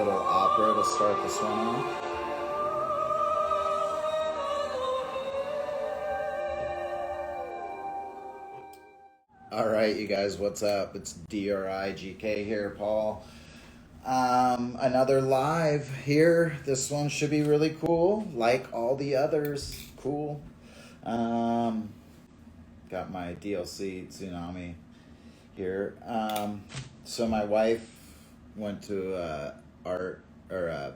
little opera to start this one off. All right, you guys, what's up? It's DRIGK here, Paul. Another live here. This one should be really cool, like all the others. Cool. Um, Got my DLC Tsunami here. So my wife went to art or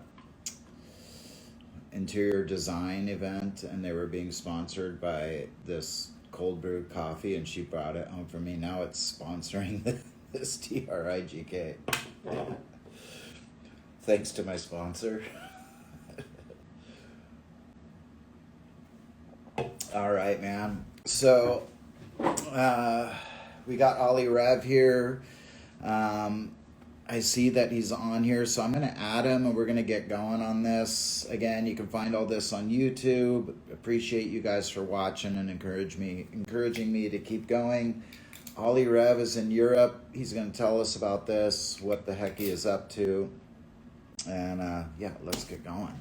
interior design event, and they were being sponsored by this cold brew coffee, and she brought it home for me. Now it's sponsoring this TRIGK. Thanks to my sponsor. All right, man. So we got Ollie Rev here. I see that he's on here, so I'm going to add him and we're going to get going on this. Again, you can find all this on YouTube. Appreciate you guys for watching and encouraging me to keep going. Ollie Rev is in Europe. He's going to tell us about this, what the heck he is up to. And yeah, let's get going.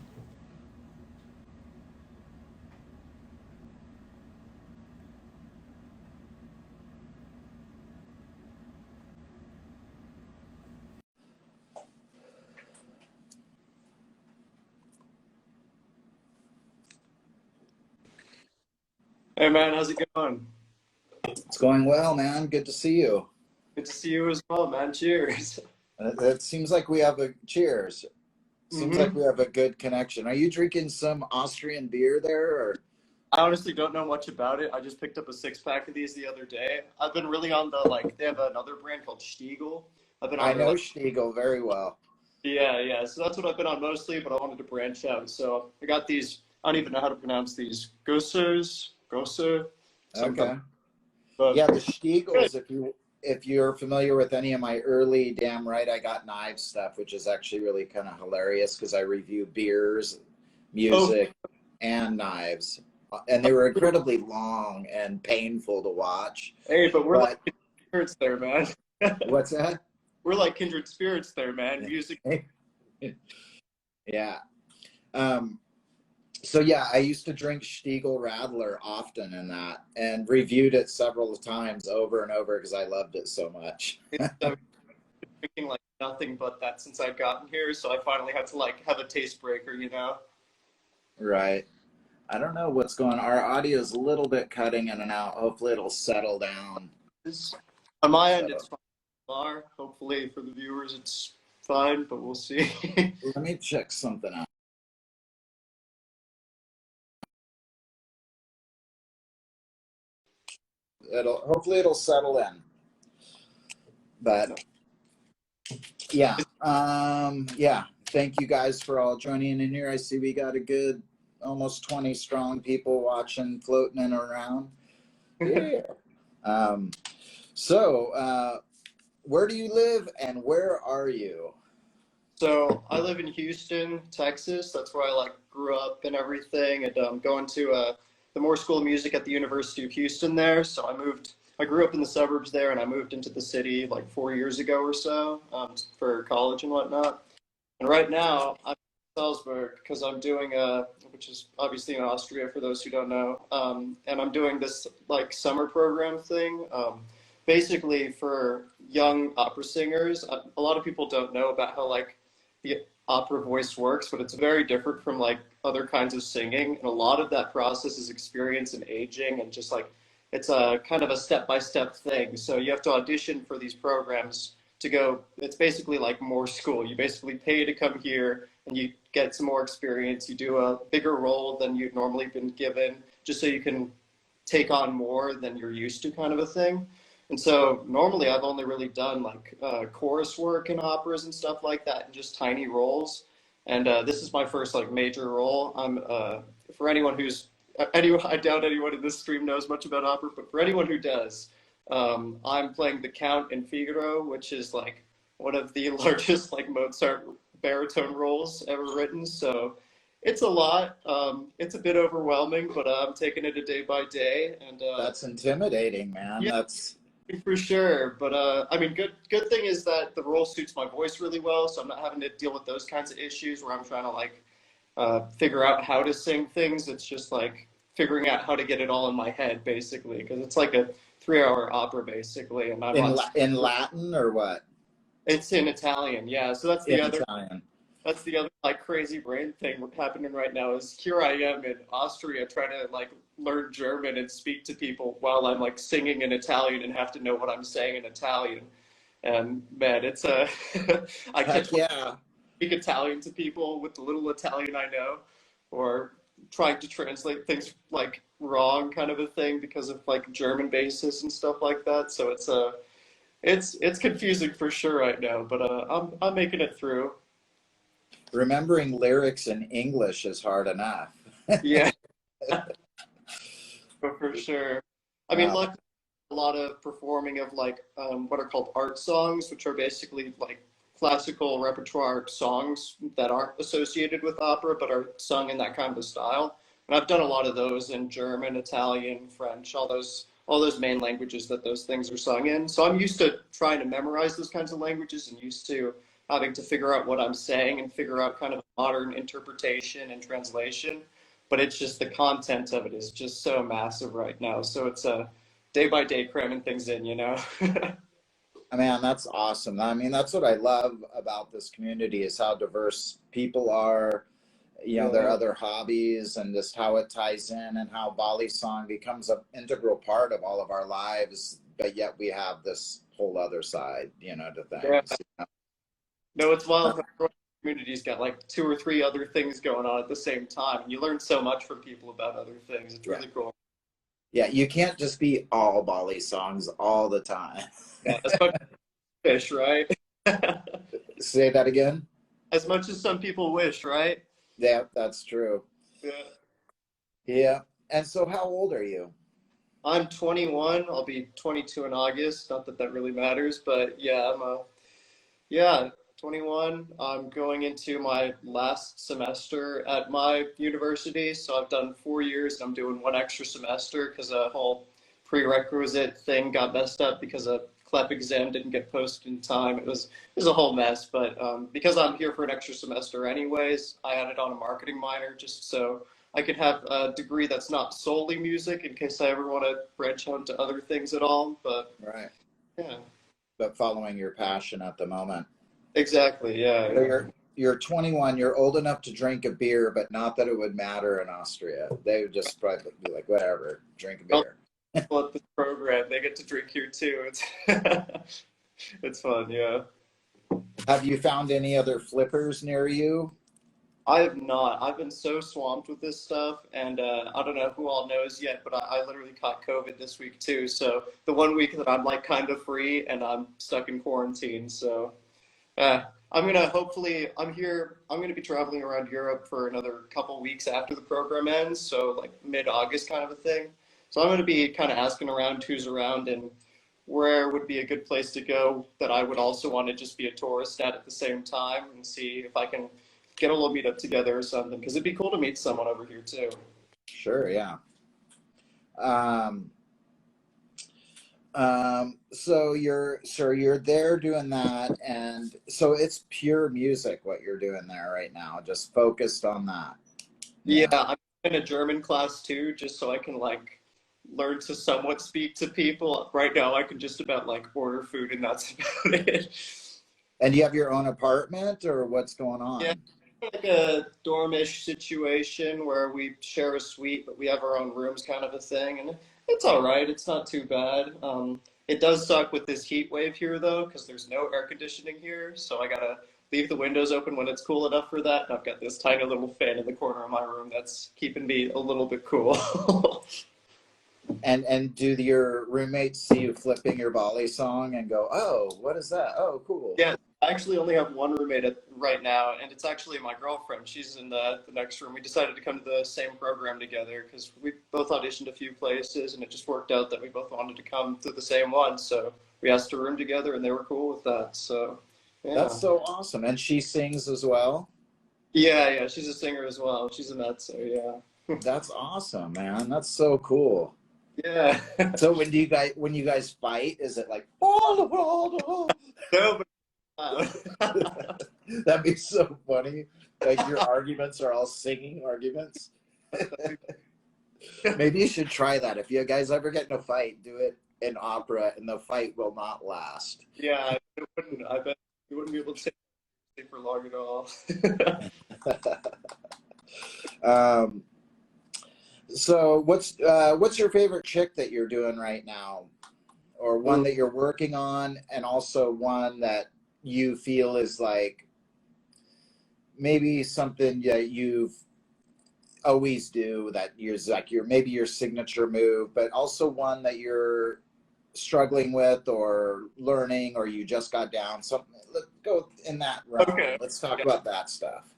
Hey man, how's it going? It's going well, man. Good to see you. Good to see you as well, man. Cheers. It seems like we have a cheers. Seems like hmm we have a good connection. Are you drinking some Austrian beer there, or? I honestly don't know much about it. I just picked up a six-pack of these the other day. I've been really on the, they have another brand called Stiegl. I've been I on know Stiegl very well. yeah. So that's what I've been on mostly, but I wanted to branch out. So I got these, I don't even know how to pronounce these. Gosser, Okay. something. But Yeah, the good. Stiegls, if you're familiar with any of my early Damn Right I Got Knives stuff, which is actually really kind of hilarious because I review beers, Oh, music, and knives. And they were incredibly long and painful to watch. hey, but we're like But kindred spirits there, man. what's that? We're like kindred spirits there, man. Music. Yeah. Um, so yeah, I used to drink Stiegl Radler often in that and reviewed it several times over and over because I loved it so much. Drinking like nothing but that since I've gotten here, so I finally had to like have a taste breaker, you know? Right. I don't know what's going on. Our audio is a little bit cutting in and out. Hopefully it'll settle down. On my end, So it's fine. Hopefully for the viewers, it's fine, but we'll see. let me check something out. Hopefully it'll settle in. But yeah. Yeah. Thank you guys for all joining in here. I see we got a good almost 20 strong people watching, floating in and around. Yeah. Um, so where do you live and where are you? So I live in Houston, Texas. That's where I like grew up and everything, and going to the Moore School of Music at the University of Houston there. So I grew up in the suburbs there, and I moved into the city like 4 years ago or so for college and whatnot. And right now, I'm in Salzburg because I'm doing which is obviously in Austria for those who don't know. And I'm doing this like summer program thing, basically for young opera singers. A lot of people don't know about how like the opera voice works, but it's very different from like other kinds of singing. And a lot of that process is experience and aging, and just like it's a kind of a step-by-step thing. So you have to audition for these programs to go. It's basically like more school. You basically pay to come here and you get some more experience. You do a bigger role than you've normally been given, just so you can take on more than you're used to, kind of a thing. And so normally I've only really done like chorus work in operas and stuff like that, and just tiny roles. And this is my first like major role. I'm for anyone who's anyone, I doubt anyone in this stream knows much about opera, but for anyone who does, I'm playing the Count in Figaro, which is like one of the largest like Mozart baritone roles ever written. So it's a lot. It's a bit overwhelming, but I'm taking it a day by day. And That's intimidating, man. yeah, For sure. But I mean, good thing is that the role suits my voice really well, so I'm not having to deal with those kinds of issues where I'm trying to like figure out how to sing things. It's just like figuring out how to get it all in my head, basically, because it's like a 3 hour opera, basically, and I'm on. In Latin or what? It's in Italian, yeah. So In Italian. that's the other like crazy brain thing happening right now is here I am in Austria trying to like learn German and speak to people while I'm like singing in Italian and have to know what I'm saying in Italian. And man, it's a I Heck can't yeah. speak Italian to people with the little Italian I know, or trying to translate things like wrong kind of a thing because of like German bases and stuff like that. So it's confusing for sure right now, but I'm making it through. Remembering lyrics in English is hard enough. Yeah, for sure. I mean, Wow. luckily, a lot of performing of like what are called art songs, which are basically like classical repertoire songs that aren't associated with opera but are sung in that kind of a style. And I've done a lot of those in German, Italian, French, all those main languages that those things are sung in. So I'm used to trying to memorize those kinds of languages and used to having to figure out what I'm saying and figure out kind of modern interpretation and translation. But it's just the content of it is just so massive right now. So it's a day by day cramming things in, you know? Man, that's awesome. I mean, that's what I love about this community is how diverse people are, you know, their Yeah. other hobbies and just how it ties in and how Balisong becomes an integral part of all of our lives, but yet we have this whole other side, you know, to Yeah. things. No, it's wild how the community's got like two or three other things going on at the same time. And you learn so much from people about other things. It's Yeah. really cool. Yeah, you can't just be all Balisongs all the time. Yeah, as much as wish, right? Say that again? As much as some people wish, right? Yeah, that's true. Yeah. Yeah. And so how old are you? I'm 21. I'll be 22 in August. Not that that really matters, but yeah, yeah, 21. I'm going into my last semester at my university. So I've done 4 years and I'm doing one extra semester because a whole prerequisite thing got messed up because a CLEP exam didn't get posted in time. It was a whole mess. But because I'm here for an extra semester anyways, I added on a marketing minor just so I could have a degree that's not solely music in case I ever want to branch out into other things at all. But Right. yeah, But following your passion at the moment. exactly. Yeah. So Yeah. you're 21, you're old enough to drink a beer, but not that it would matter in Austria. They would just probably be like, whatever, drink a beer. At this program. They get to drink here too. It's it's fun, yeah. Have you found any other flippers near you? I have not. I've been so swamped with this stuff, and I don't know who all knows yet, but I literally caught COVID this week too. So the one week that I'm like kind of free and I'm stuck in quarantine. So I'm gonna hopefully I'm here. I'm gonna be traveling around Europe for another couple weeks after the program ends. So like mid-August kind of a thing. So I'm gonna be kind of asking around who's around and where would be a good place to go that I would also want to just be a tourist at the same time and see if I can get a little meetup together or something because it'd be cool to meet someone over here too. Sure, yeah. Um, so you're there doing that, and so it's pure music what you're doing there right now, just focused on that. Yeah, Yeah. I'm in a German class too, just so I can like learn to somewhat speak to people. Right now, I can just about like order food and that's about it. And you have your own apartment, or what's going Yeah, on? like a dormish situation where we share a suite, but we have our own rooms, kind of a thing, and it's all right. It's not too bad. It does suck with this heat wave here though, because there's no air conditioning here, so I gotta leave the windows open when it's cool enough for that. And I've got this tiny little fan in the corner of my room that's keeping me a little bit cool. And do your roommates see you flipping your volley song and go, "Oh, what is that? Oh, cool." Yeah, I actually only have one roommate right now, and it's actually my girlfriend. She's in the next room. We decided to come to the same program together because we both auditioned a few places, and it just worked out that we both wanted to come to the same one. So we asked to room together, and they were cool with that. So That's yeah, so awesome. And she sings as well. yeah. She's a singer as well. She's a med, so yeah. That's awesome, man. That's so cool. Yeah. So when you guys fight, is it like oh, oh, oh, No, but that'd be so funny. Like your arguments are all singing arguments. Maybe you should try that. If you guys ever get in a fight, do it in opera, and the fight will not last. yeah, it wouldn't. I bet you wouldn't be able to take it for long at all. um, so what's your favorite trick that you're doing right now, or one that you're working on, and also one that you feel is like maybe something that you've always do that you're like your maybe your signature move, but also one that you're struggling with or learning, or you just got down something. Let's go in that realm. Okay. Let's talk Yeah. about that stuff.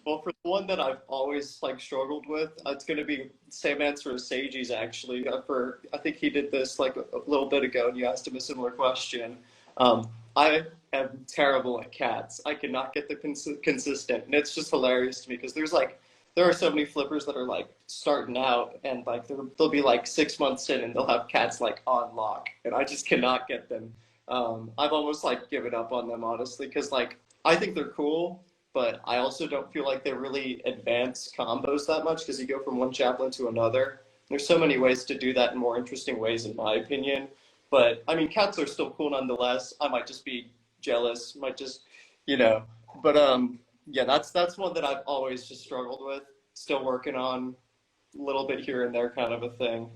Well, for the one that I've always like struggled with, it's going to be same answer as Seiji's actually. For I think he did this like a little bit ago, and you asked him a similar question. I am terrible at cats. I cannot get the consistent, and it's just hilarious to me because there are so many flippers that are like starting out, and like they'll be like 6 months in, and they'll have cats like on lock, and I just cannot get them. I've almost like given up on them honestly because like I think they're cool, but I also don't feel like they really advance combos that much because you go from one chaplain to another. There's so many ways to do that in more interesting ways, in my opinion. But I mean, cats are still cool nonetheless. I might just be jealous, might just, you know. But yeah, that's one that I've always just struggled with. Still working on a little bit here and there, kind of a thing.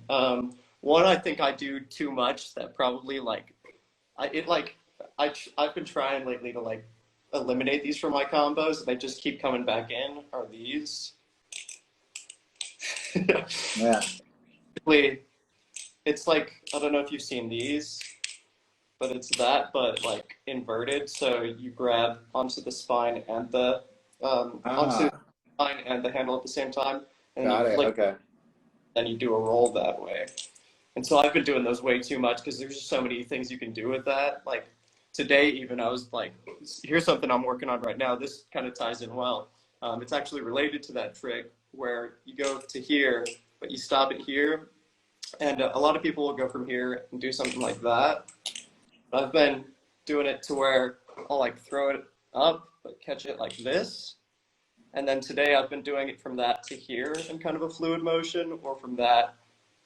One I think I do too much that probably like I've been trying lately to like eliminate these from my combos, and they just keep coming back in, are these. Yeah. It's like, I don't know if you've seen these, but it's that, but like inverted. So you grab onto the spine and onto the spine and the handle at the same time, and then Got you it. flick, Okay. then you do a roll that way. And so I've been doing those way too much because there's just so many things you can do with that. Like today, even I was like, here's something I'm working on right now. This kind of ties in well. It's actually related to that trick where you go to here, but you stop it here. And a lot of people will go from here and do something like that. But I've been doing it to where I'll like throw it up, but catch it like this. And then today I've been doing it from that to here in kind of a fluid motion, or from that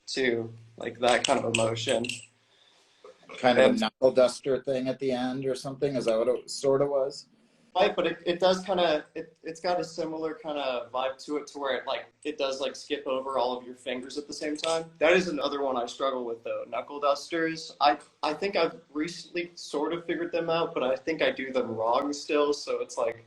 to like that kind of a motion. Kind of a knuckle duster thing at the end or something. Is that what it sort of was? Right, but it does kind of it's got a similar kind of vibe to it, to where it does like skip over all of your fingers at the same time. That is another one I struggle with though. Knuckle dusters. I think I've recently sort of figured them out, but I think I do them wrong still. So it's like,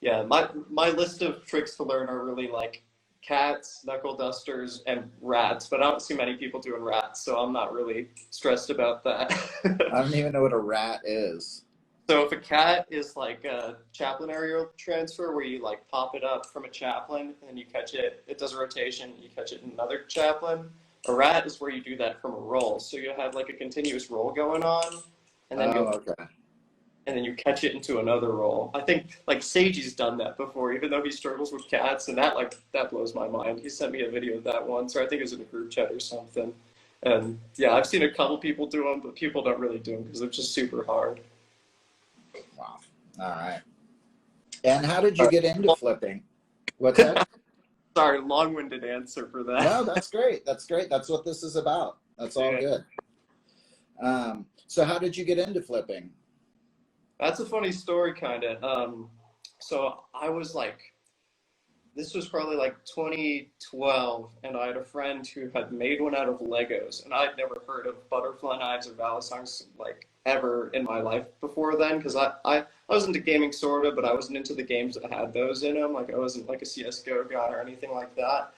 yeah, my list of tricks to learn are really like cats, knuckle dusters, and rats. But I don't see many people doing rats, so I'm not really stressed about that. I don't even know what a rat is. So if a cat is like a chaplain aerial transfer where you like pop it up from a chaplain and you catch it, it does a rotation, you catch it in another chaplain. A rat is where you do that from a roll. So you have like a continuous roll going on, and then okay. and then you catch it into another roll. I think like Seiji's done that before, even though he struggles with cats, and that blows my mind. He sent me a video of that once, or I think it was in a group chat or something. And yeah, I've seen a couple people do them, but people don't really do them because they're just super hard. Wow. All right. And how did you get into flipping? What's that? Sorry, long-winded answer for that. No, that's great. That's great. That's what this is about. That's all good. So how did you get into flipping? That's a funny story, kind of. So I was like, this was probably like 2012, and I had a friend who had made one out of Legos, and I'd never heard of butterfly knives or Balisongs like ever in my life before then, because I was into gaming sort of, but I wasn't into the games that had those in them. Like I wasn't like a CS:GO guy or anything like that,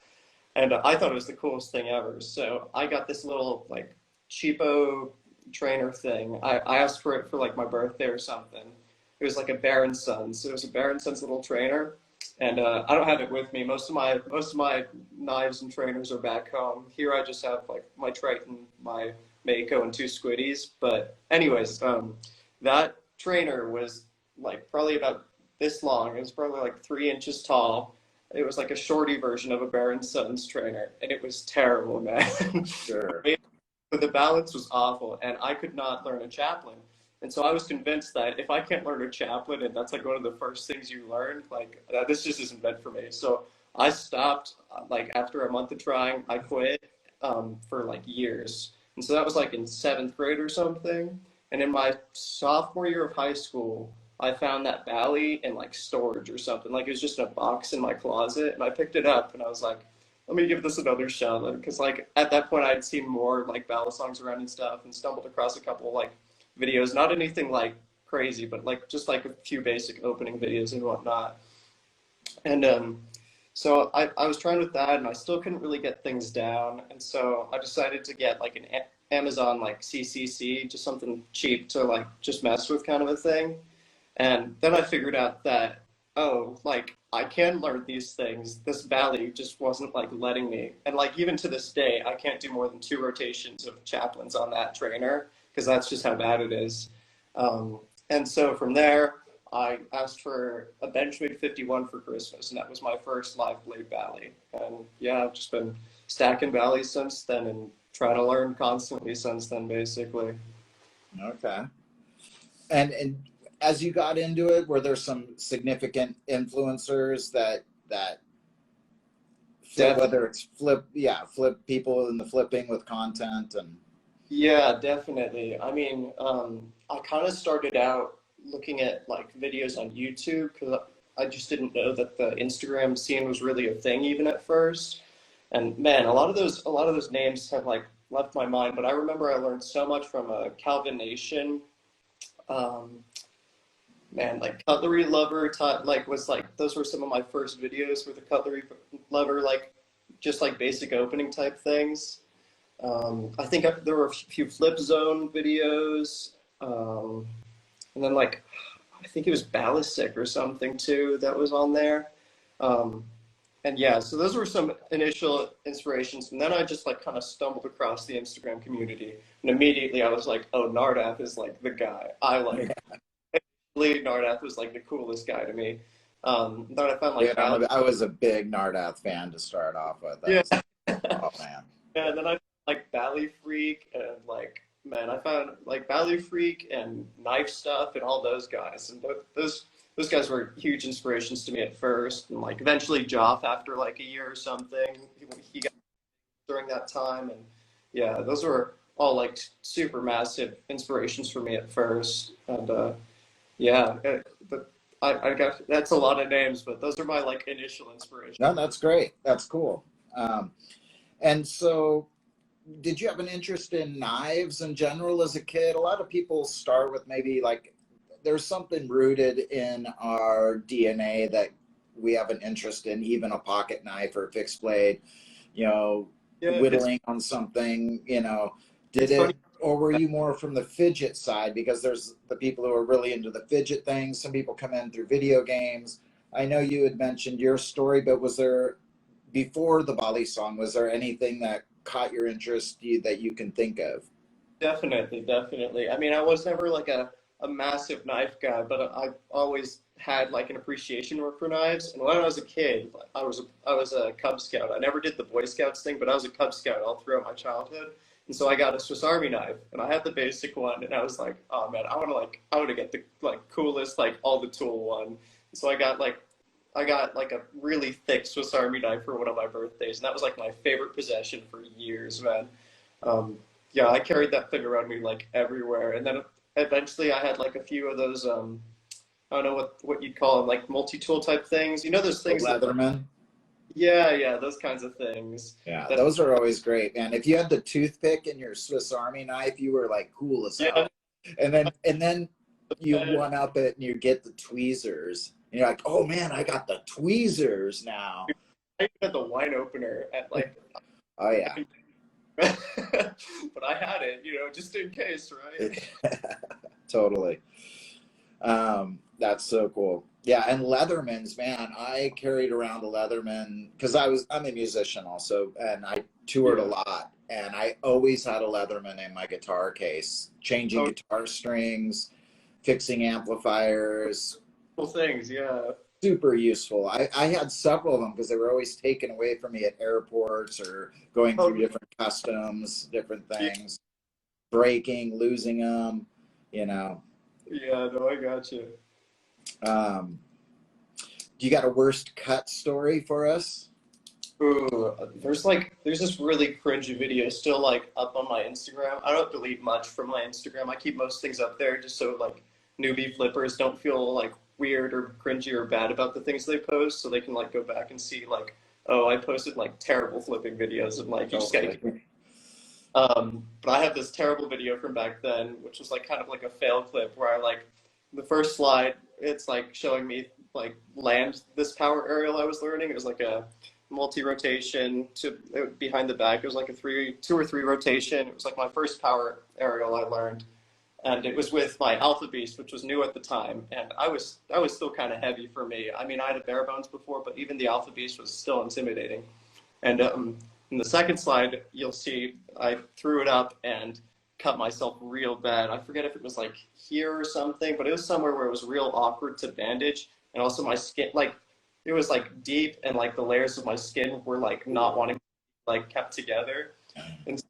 and I thought it was the coolest thing ever. So I got this little like cheapo trainer thing. I asked for it for like my birthday or something. It was like a Baron Sons. So it was a Baron Sons little trainer. And I don't have it with me. Most of my knives and trainers are back home. Here I just have like my Triton, my Mako, and two Squiddies. But anyways, that trainer was like probably about this long. It was probably like 3 inches tall, it was like a shorty version of a Baron Sons trainer, and it was terrible, man. Sure. The balance was awful, and I could not learn a chaplain. And so I was convinced that if I can't learn a chaplain, and that's like one of the first things you learn, like this just isn't meant for me. So I stopped. Like after a month of trying, I quit for like years. And so that was like in seventh grade or something. And in my sophomore year of high school, I found that Bally in like storage or something. Like it was just in a box in my closet, and I picked it up, and I was like, let me give this another shot. Because like at that point, I'd seen more like Balisongs around and stuff, and stumbled across a couple like videos, not anything like crazy, but like just like a few basic opening videos and whatnot. And so I was trying with that, and I still couldn't really get things down. And so I decided to get like an Amazon like CCC, just something cheap to like just mess with kind of a thing. And then I figured out that, oh, like I can learn these things. This Bally just wasn't like letting me. And like even to this day, I can't do more than 2 rotations of chaplains on that trainer because that's just how bad it is. And so from there, I asked for a Benchmade 51 for Christmas, and that was my first live blade Bally. And yeah, I've just been stacking Bally's since then and trying to learn constantly since then, basically. Okay. And as you got into it, were there some significant influencers that whether it's flip people in the flipping with content and Yeah, definitely. I mean, I kind of started out looking at like videos on YouTube because I just didn't know that the Instagram scene was really a thing even at first. And man, a lot of those names have like left my mind. But I remember I learned so much from Calvin Nation. Man, like Cutlery Lover, like was like those were some of my first videos with the Cutlery Lover, like just like basic opening type things. I think there were a few Flip Zone videos, and then like I think it was Ballistic or something too that was on there. And yeah, so those were some initial inspirations, and then I just like kind of stumbled across the Instagram community, and immediately I was like, oh, Nardath is like the guy I like. Nardath was like the coolest guy to me. Then I found like I was a big Nardath fan to start off with. Oh man. Yeah, and then I like Bally Freak and like man, I found like Bally Freak and Knife Stuff and all those guys, and those guys were huge inspirations to me at first, and like eventually Joff after like a year or something, he got during that time, and yeah, those were all like super massive inspirations for me at first, and yeah, I got that's a lot of names, but those are my like initial inspirations. No, that's great. That's cool. And so, did you have an interest in knives in general as a kid? A lot of people start with maybe like there's something rooted in our DNA that we have an interest in, even a pocket knife or a fixed blade, whittling on something, did it, funny. Or were you more from the fidget side? Because there's the people who are really into the fidget things. Some people come in through video games. I know you had mentioned your story, but was there, before the Balisong, was there anything that caught your interest that you can think of? Definitely. I mean, I was never like a massive knife guy, but I always had like an appreciation for knives. And when I was a kid, I was a Cub Scout. I never did the Boy Scouts thing, but I was a Cub Scout all throughout my childhood. And so I got a Swiss Army knife, and I had the basic one, and I was like, oh man, I want to get the like coolest like all the tool one. And so I got like a really thick Swiss Army knife for one of my birthdays, and that was like my favorite possession for years, man. Yeah, I carried that thing around me like everywhere, and then eventually I had like a few of those I don't know what you'd call them, like multi-tool type things. You know those things, Leatherman. Yeah, those kinds of things. Yeah, those are always great, man. If you had the toothpick in your Swiss Army knife, you were like cool as hell. And then you one up it and you get the tweezers. And you're like, oh man, I got the tweezers now. I had the wine opener at like. Oh yeah. But I had it, just in case, right? Totally. That's so cool. Yeah, and Leathermans, man, I carried around a Leatherman because I'm a musician also, and I toured a lot, and I always had a Leatherman in my guitar case, changing guitar strings, fixing amplifiers. Cool things, yeah. super useful. I had several of them because they were always taken away from me at airports or going Oh, through different customs, different yeah, things, breaking, losing them, you know. yeah, no, I got you. Um, do you got a worst cut story for us? Ooh, there's this really cringy video still like up on my Instagram. I don't delete much from my Instagram. I keep most things up there just so like newbie flippers don't feel like weird or cringy or bad about the things they post, so they can like go back and see like, oh, I posted like terrible flipping videos and like you just gotta. Totally. But I have this terrible video from back then, which was like kind of like a fail clip where I like the first slide, it's like showing me like land this power aerial I was learning. It was like a multi-rotation to behind the back. It was like a two or three rotation. It was like my first power aerial I learned, and it was with my Alpha Beast, which was new at the time, and I was still kind of heavy for me. I mean, I had a bare bones before, but even the Alpha Beast was still intimidating. And in the second slide, you'll see I threw it up and cut myself real bad. I forget if it was like here or something, but it was somewhere where it was real awkward to bandage. And also my skin, like it was like deep and like the laters of my skin were like not wanting to be like kept together. And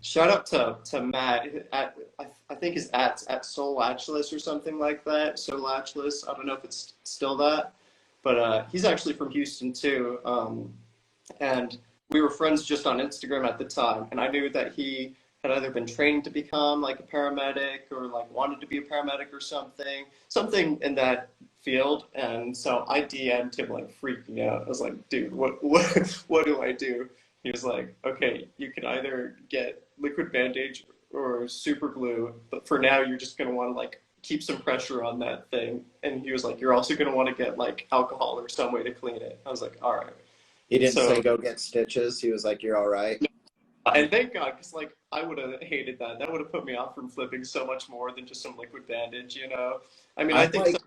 shout out to Matt. I think his at Soul Latchless or something like that. Soul Latchless. I don't know if it's still that, but he's actually from Houston too. And we were friends just on Instagram at the time, and I knew that he had either been trained to become like a paramedic or like wanted to be a paramedic or something in that field. And so I DM'd him like freaking out. I was like, dude, what do I do? He was like, okay, you can either get liquid bandage or super glue, but for now you're just gonna want to like keep some pressure on that thing. And he was like, you're also gonna want to get like alcohol or some way to clean it. I was like, all right. He didn't So, say go get stitches. He was like, "You're all right." and thank God, because like I would have hated that. That would have put me off from flipping so much more than just some liquid bandage, you know. I mean, I'm like,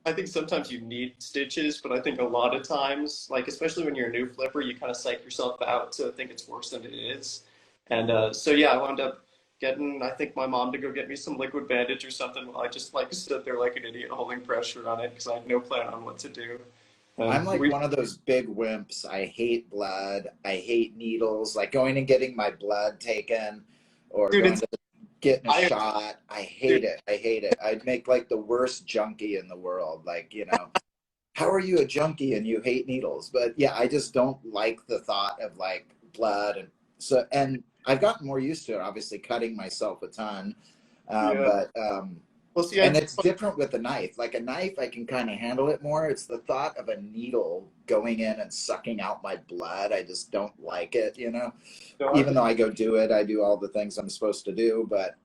I think sometimes you need stitches, but I think a lot of times, like especially when you're a new flipper, you kind of psych yourself out to think it's worse than it is. And so yeah, I wound up getting, I think my mom to go get me some liquid bandage or something. While I just like stood there like an idiot holding pressure on it because I had no plan on what to do. I'm like We one of those big wimps. I hate blood. I hate needles. Like going and getting my blood taken or Dude, going it's to getting a I shot. I dude, hate it. I hate it. I'd make like the worst junkie in the world. Like, how are you a junkie and you hate needles? But yeah, I just don't like the thought of like blood. And I've gotten more used to it, obviously cutting myself a ton. yeah. But Well, see, and it's different with a knife. Like a knife, I can kind of handle it more. It's the thought of a needle going in and sucking out my blood. I just don't like it. Even though I go do it, I do all the things I'm supposed to do. But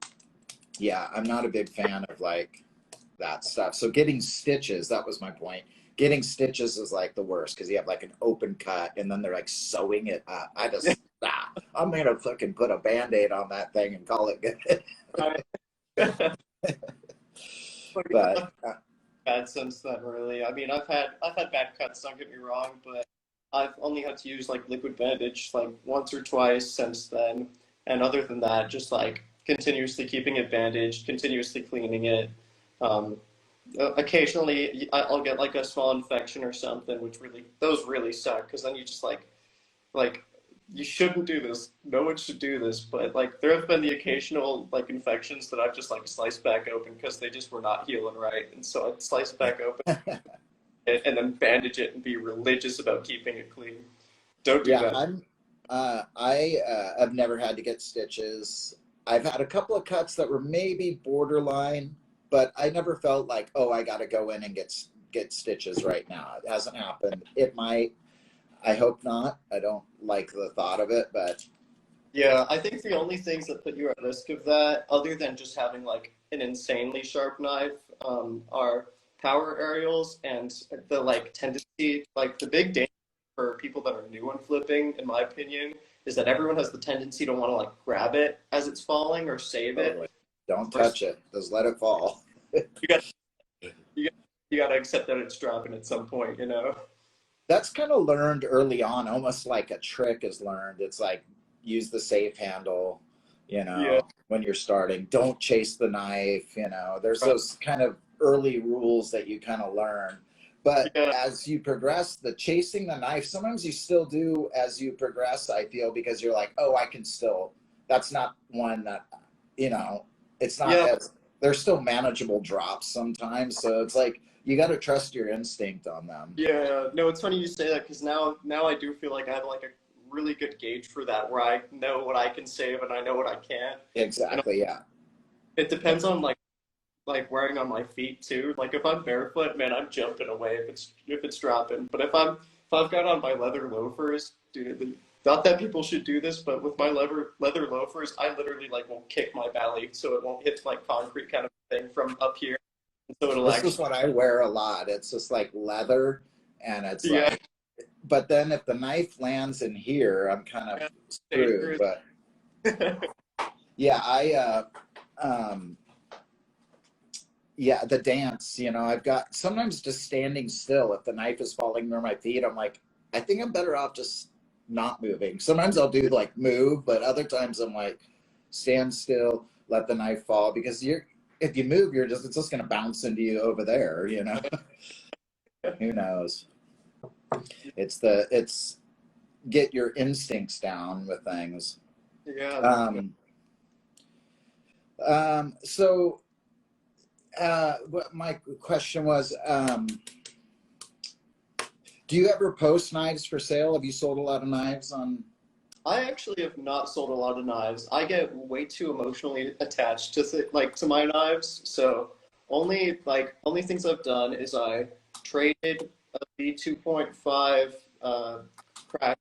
yeah, I'm not a big fan of like that stuff. So getting stitches, that was my point. Getting stitches is like the worst because you have like an open cut and then they're like sewing it up. I'm going to fucking put a band-aid on that thing and call it good. But bad since then, really. I mean, I've had bad cuts. Don't get me wrong, but I've only had to use like liquid bandage like once or twice since then. And other than that, just like continuously keeping it bandaged, continuously cleaning it. Um, Occasionally, I'll get like a small infection or something, which really those really suck because then you just like you shouldn't do this. No one should do this. But like there have been the occasional like infections that I've just like sliced back open because they just were not healing right, and so I'd slice it back open and then bandage it and be religious about keeping it clean. Don't do yeah, that. I have never had to get stitches. I've had a couple of cuts that were maybe borderline, but I never felt like, oh, I got to go in and get stitches right now. It hasn't happened. It might. I hope not. I don't like the thought of it, but Yeah, I think the only things that put you at risk of that, other than just having like an insanely sharp knife, are power aerials and the like tendency, like the big danger for people that are new on flipping, in my opinion, is that everyone has the tendency to want to like grab it as it's falling or save it. totally don't Or touch it. Just let it fall. you got you got to accept that it's dropping at some point, you know. That's kind of learned early on, almost like a trick is learned. It's like use the safe handle, Yeah. when you're starting. Don't chase the knife. There's those kind of early rules that you kind of learn. But Yeah. as you progress, the chasing the knife, sometimes you still do as you progress, I feel, because you're like, oh, I can still, that's not one that, you know, it's not Yeah. as, they're still manageable drops sometimes. So it's like, you got to trust your instinct on them. Yeah. No, it's funny you say that because now I do feel like I have like a really good gauge for that where I know what I can save and I know what I can't. And Exactly. Yeah. it depends on like wearing on my feet too. Like if I'm barefoot, man, I'm jumping away if it's dropping. But if I've got on my leather loafers, dude, not that people should do this, but with my leather loafers, I literally like will kick my belly so it won't hit like concrete kind of thing from up here. So it'll This is actually what I wear a lot. It's just like leather, and it's yeah, like, but then if the knife lands in here, I'm kind of yeah screwed. dangerous. But yeah, um, yeah, the dance, you know, I've got sometimes just standing still. If the knife is falling near my feet, I'm like, I think I'm better off just not moving. Sometimes I'll do like move, but other times I'm like, stand still, let the knife fall, because if you move, it's just going to bounce into you over there, you know. Who knows? It's get your instincts down with things. Yeah, definitely. Um, so what my question was, do you ever post knives for sale? Have you sold a lot of knives on? I actually have not sold a lot of knives. I get way too emotionally attached to to my knives. So only things I've done is I traded a V2.5 Kraken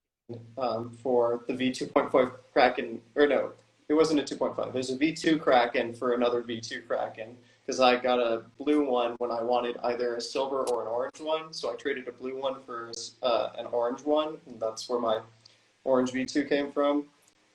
for the V2.5 Kraken, or no, it wasn't a 2.5. There's a V2 Kraken for another V2 Kraken because I got a blue one when I wanted either a silver or an orange one. So I traded a blue one for an orange one, and that's where my Orange V2 came from.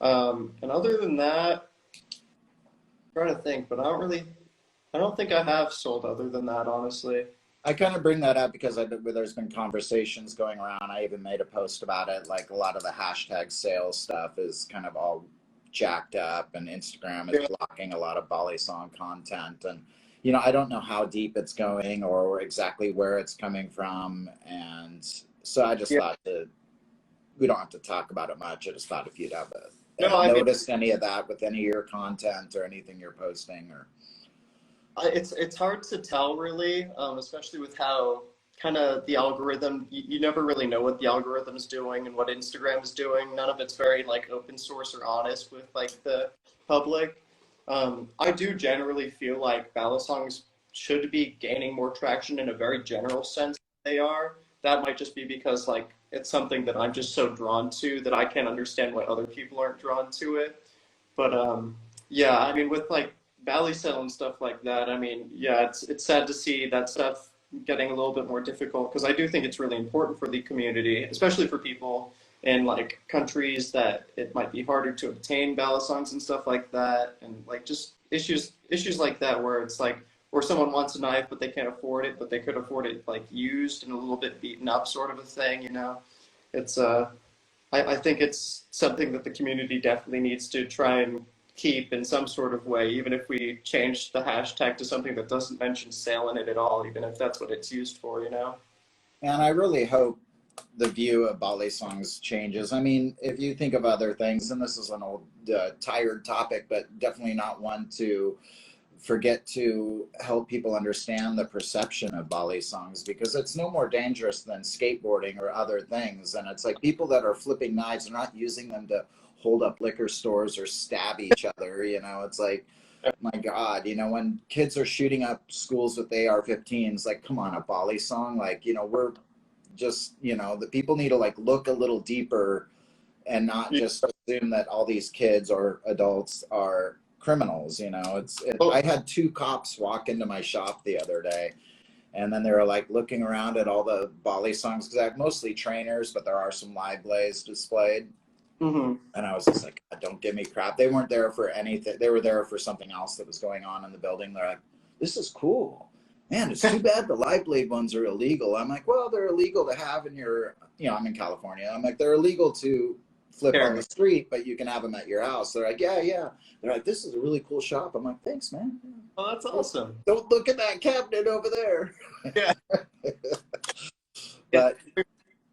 And other than that, I'm trying to think, but I don't think I have sold other than that, honestly. I kind of bring that up because there's been conversations going around. I even made a post about it. Like a lot of the hashtag sales stuff is kind of all jacked up, and Instagram is Yeah, blocking a lot of Balisong content. And you know, I don't know how deep it's going or exactly where it's coming from. And so I just yeah. thought that we don't have to talk about it much. I just thought if you'd No, have I mean, noticed any of that with any of your content or anything you're posting or. it's hard to tell really, especially with how kind of the algorithm. You never really know what the algorithm's doing and what Instagram's doing. None of it's very like open source or honest with like the public. I do generally feel like Balisongs should be gaining more traction in a very general sense. They are. That might just be because like it's something that I'm just so drawn to that I can't understand why other people aren't drawn to it. But yeah, I mean, with like Valley Cell and stuff like that, I mean, yeah, it's sad to see that stuff getting a little bit more difficult because I do think it's really important for the community, especially for people in like countries that it might be harder to obtain Balisongs and stuff like that, and like just issues like that where it's like where someone wants a knife but they can't afford it, but they could afford it like used and a little bit beaten up, sort of a thing, you know. It's I think it's something that the community definitely needs to try and keep in some sort of way, even if we change the hashtag to something that doesn't mention sale in it at all, even if that's what it's used for, you know? And I really hope the view of Balisongs changes. I mean, if you think of other things, and this is an old, tired topic, but definitely not one to forget to help people understand the perception of Balisongs, because it's no more dangerous than skateboarding or other things. And it's like people that are flipping knives are not using them to hold up liquor stores or stab each other. You know, it's like, my God, you know, when kids are shooting up schools with AR-15s, like, come on, a Balisong, like, you know, we're just, you know, the people need to like look a little deeper and not Yeah. just assume that all these kids or adults are criminals. You know, I Oh, had two cops walk into my shop the other day, and then they were like looking around at all the Balisongs because I have mostly trainers, but there are some live blades displayed. mm-hmm. And I was just like, God, don't give me crap. They weren't there for anything. They were there for something else that was going on in the building. They're like, this is cool. Man, it's too bad the live blade ones are illegal. I'm like, well, they're illegal to have in your, you know, I'm in California. I'm like, they're illegal to flip on the Carry. street, but you can have them at your house. They're like, yeah, yeah. They're like, this is a really cool shop. I'm like, thanks, man. Oh, that's awesome. Don't look at that cabinet over there. Yeah. It's,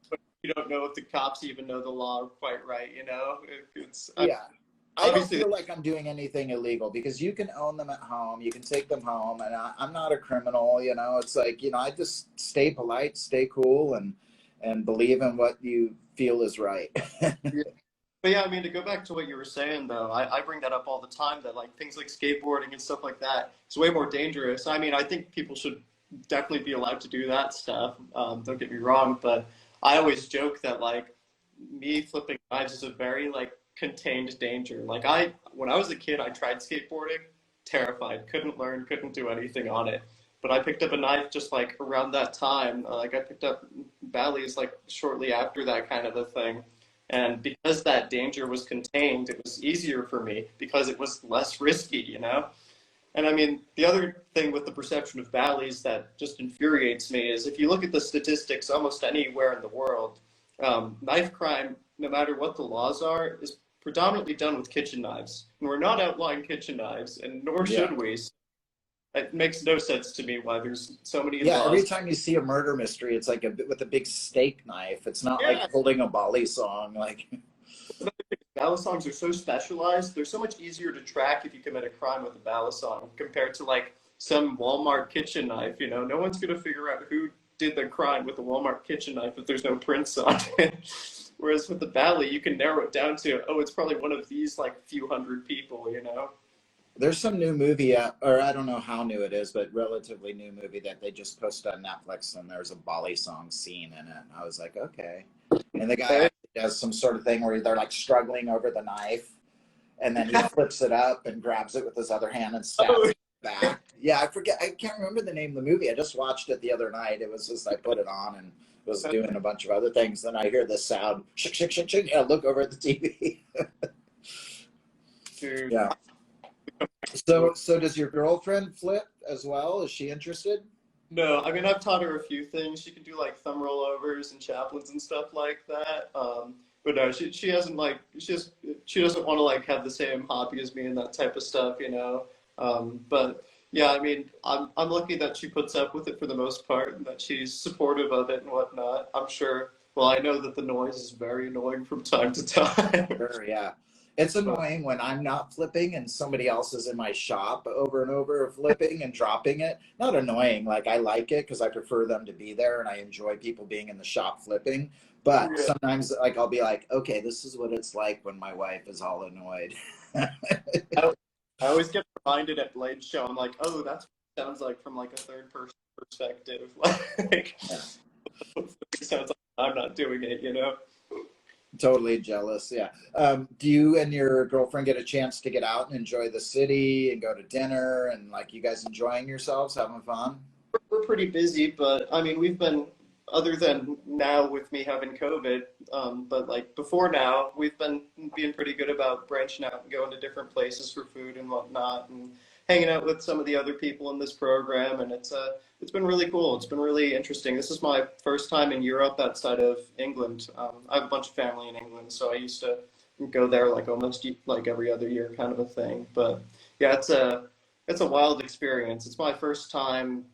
But you don't know if the cops even know the law quite right, you know? It's yeah, I don't obviously feel like I'm doing anything illegal because you can own them at home, you can take them home, and I'm not a criminal. You know, it's like, you know, I just stay polite, stay cool, and believe in what you feel is right. yeah. But yeah, I mean, to go back to what you were saying, though, I bring that up all the time that like things like skateboarding and stuff like that is way more dangerous. I mean, I think people should definitely be allowed to do that stuff. Don't get me wrong, but I always joke that like me flipping knives is a very like contained danger. Like when I was a kid, I tried skateboarding, terrified, couldn't learn, couldn't do anything on it. But I picked up a knife just like around that time. Like I picked up Bally's like shortly after that kind of a thing. And because that danger was contained, it was easier for me because it was less risky, you know? And I mean, the other thing with the perception of Bally's that just infuriates me is if you look at the statistics almost anywhere in the world, knife crime, no matter what the laws are, is predominantly done with kitchen knives. And we're not outlawing kitchen knives, and nor Yeah. should we. It makes no sense to me why there's so many Yeah, every laws. time you see a murder mystery, it's like with a big steak knife. It's not like Yeah, holding a Balisong. Like, Balisongs are so specialized. They're so much easier to track if you commit a crime with a Balisong compared to like some Walmart kitchen knife. You know, no one's gonna figure out who did the crime with a Walmart kitchen knife if there's no prints on it. Whereas with the Bally, you can narrow it down to, oh, it's probably one of these like few hundred people. You know. there's some new movie, or I don't know how new it is, but relatively new movie that they just posted on Netflix, and there's a Balisong scene in it. And I was like, okay. And the guy Okay. actually does some sort of thing where they're like struggling over the knife, and then he flips it up and grabs it with his other hand and stabs Oh, it back. Yeah, I forget. I can't remember the name of the movie. I just watched it the other night. It was just I put it on and was doing a bunch of other things. Then I hear this sound, shik shik shik shik. Yeah, look over at the TV. dude. Yeah. So does your girlfriend flip as well? Is she interested? No, I mean I've taught her a few things. She can do like thumb rollovers and chaplains and stuff like that. But no, she hasn't like she doesn't want to like have the same hobby as me and that type of stuff, you know. But yeah, I mean I'm lucky that she puts up with it for the most part and that she's supportive of it and whatnot. I'm sure. Well, I know that the noise is very annoying from time to time. Sure, yeah. It's But annoying when I'm not flipping and somebody else is in my shop over and over flipping and dropping it. Not annoying, like I like it because I prefer them to be there and I enjoy people being in the shop flipping. But yeah, sometimes like I'll be like, okay, this is what it's like when my wife is all annoyed. I, I always get reminded at Blade Show. I'm like, oh, that's what it sounds like from like a third person perspective. Like, Yeah, it sounds like I'm not doing it, you know? totally jealous. Yeah. Do you and your girlfriend get a chance to get out and enjoy the city and go to dinner and like you guys enjoying yourselves, having fun? We're pretty busy, but I mean, we've been, other than now with me having COVID, but like before now, we've been being pretty good about branching out and going to different places for food and whatnot, and hanging out with some of the other people in this program, and it's been really cool. It's been really interesting. This is my first time in Europe outside of England. I have a bunch of family in England, so I used to go there like almost like every other year, kind of a thing. But yeah, it's a wild experience. It's my first time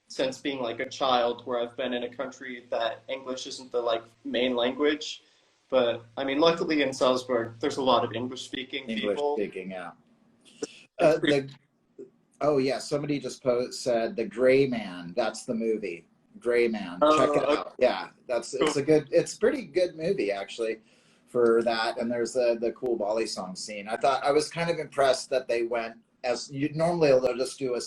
since being like a child where I've been in a country that English isn't the like main language. But I mean, luckily in Salzburg, there's a lot of English speaking English people. speaking, yeah. It's pretty. The Oh yeah, somebody just said the Gray Man. That's the movie. Gray Man. Check it Okay, out. Yeah, that's cool. it's pretty good movie actually for that. And there's the cool Balisong scene. I was kind of impressed that they went as you normally they'll just do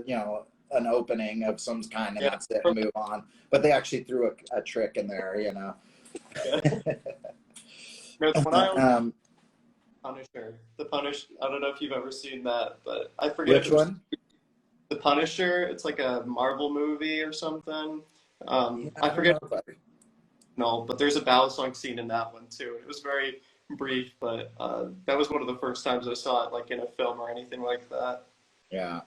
you know an opening of some kind and Yeah. that's it and move on. But they actually threw a trick in there, you know. Yeah. No, when I um, Punisher, the Punish. I don't know if you've ever seen that, but I forget if which it was one? the Punisher. It's like a Marvel movie or something. Yeah, I I don't forget. know if I. No, but there's a Balisong scene in that one too. It was very brief, but that was one of the first times I saw it, like in a film or anything like that. Yeah.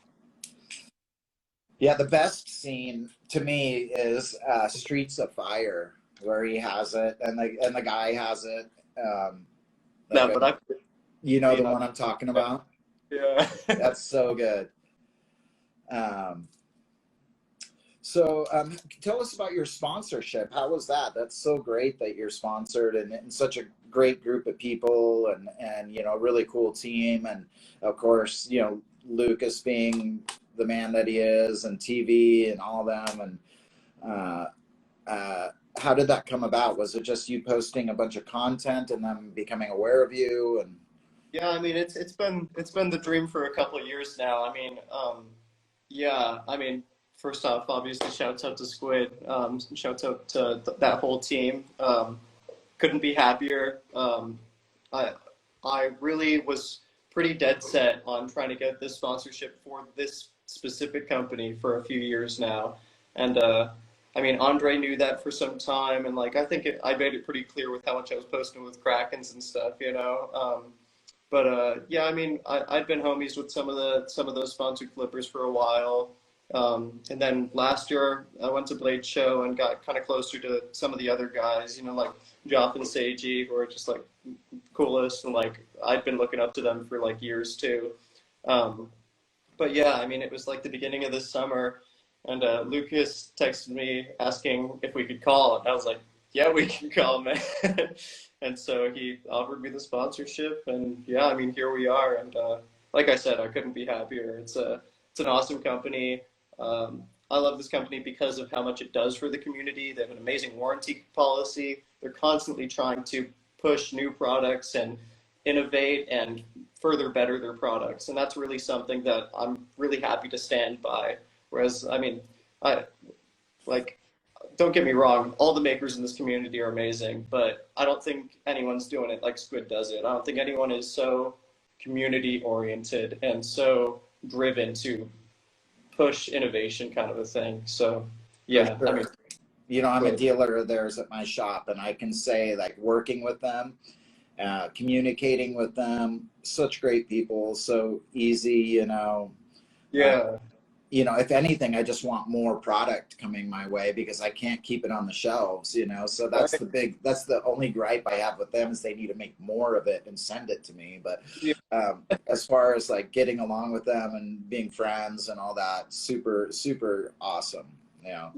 Yeah, the best scene to me is Streets of Fire, where he has it and the guy has it. Like No, but I've you know the seen. one I'm talking about. Yeah. That's so good. Um, So tell us about your sponsorship. How was that? That's so great that you're sponsored and such a great group of people and you know, really cool team. And of course, you know, Lucas being the man that he is and TV and all them. And uh, how did that come about? Was it just you posting a bunch of content and them becoming aware of you? And Yeah, I mean it's been the dream for a couple of years now. I mean, yeah, I mean, first off, obviously, shouts out to Squid. Shouts out to that whole team. Couldn't be happier. I I really was pretty dead set on trying to get this sponsorship for this specific company for a few years now, and I mean, Andre knew that for some time, and like I made it pretty clear with how much I was posting with Krakens and stuff, you know. But yeah, I mean, I'd been homies with some of those sponsored flippers for a while, and then last year I went to Blade Show and got kind of closer to some of the other guys, you know, like Joff and Seiji, who are just like coolest, and like I'd been looking up to them for like years too. Um, but yeah, I mean, it was like the beginning of this summer, and Lucas texted me asking if we could call, and I was like, "Yeah, we can call, man." And so he offered me the sponsorship, and yeah, I mean, here we are. And like I said, I couldn't be happier. It's an awesome company. I love this company because of how much it does for the community. They have an amazing warranty policy. They're constantly trying to push new products and innovate and further better their products, and that's really something that I'm really happy to stand by. Whereas, I mean, I like, don't get me wrong, all the makers in this community are amazing, but I don't think anyone's doing it like Squid does it. I don't think anyone is so community oriented and so driven to push innovation kind of a thing. So for yeah, I sure. mean, You know, I'm a great. dealer of theirs at my shop, and I can say, like, working with them, communicating with them, such great people, so easy, uh, Yeah, if anything, I just want more product coming my way because I can't keep it on the shelves, so right. that's the only gripe I have with them is they need to make more of it and send it to me. But Yeah. as far as like getting along with them and being friends and all that, super, super awesome. Yeah.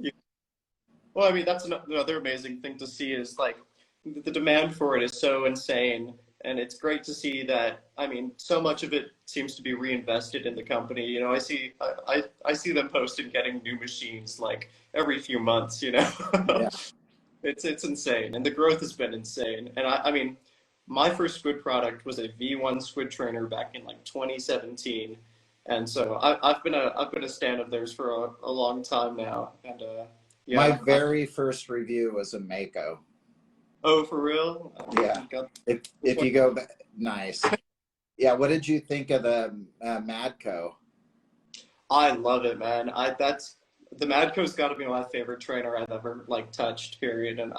Well, I mean, that's another amazing thing to see is like the demand for it is so insane. And it's great to see that, I mean, so much of it seems to be reinvested in the company. You know, I see them posting getting new machines like every few months, you know. Yeah. It's insane. And the growth has been insane. And I mean, my first squid product was a V1 squid trainer back in like 2017. And so I've been a stan of theirs for a long time now. And My yeah, very first review was a Mako. oh, for real? Yeah. Got this If one. you go back, nice. Yeah. What did you think of the Madco? I love it, man. That's the Madco's got to be my favorite trainer I've ever like touched. Period. And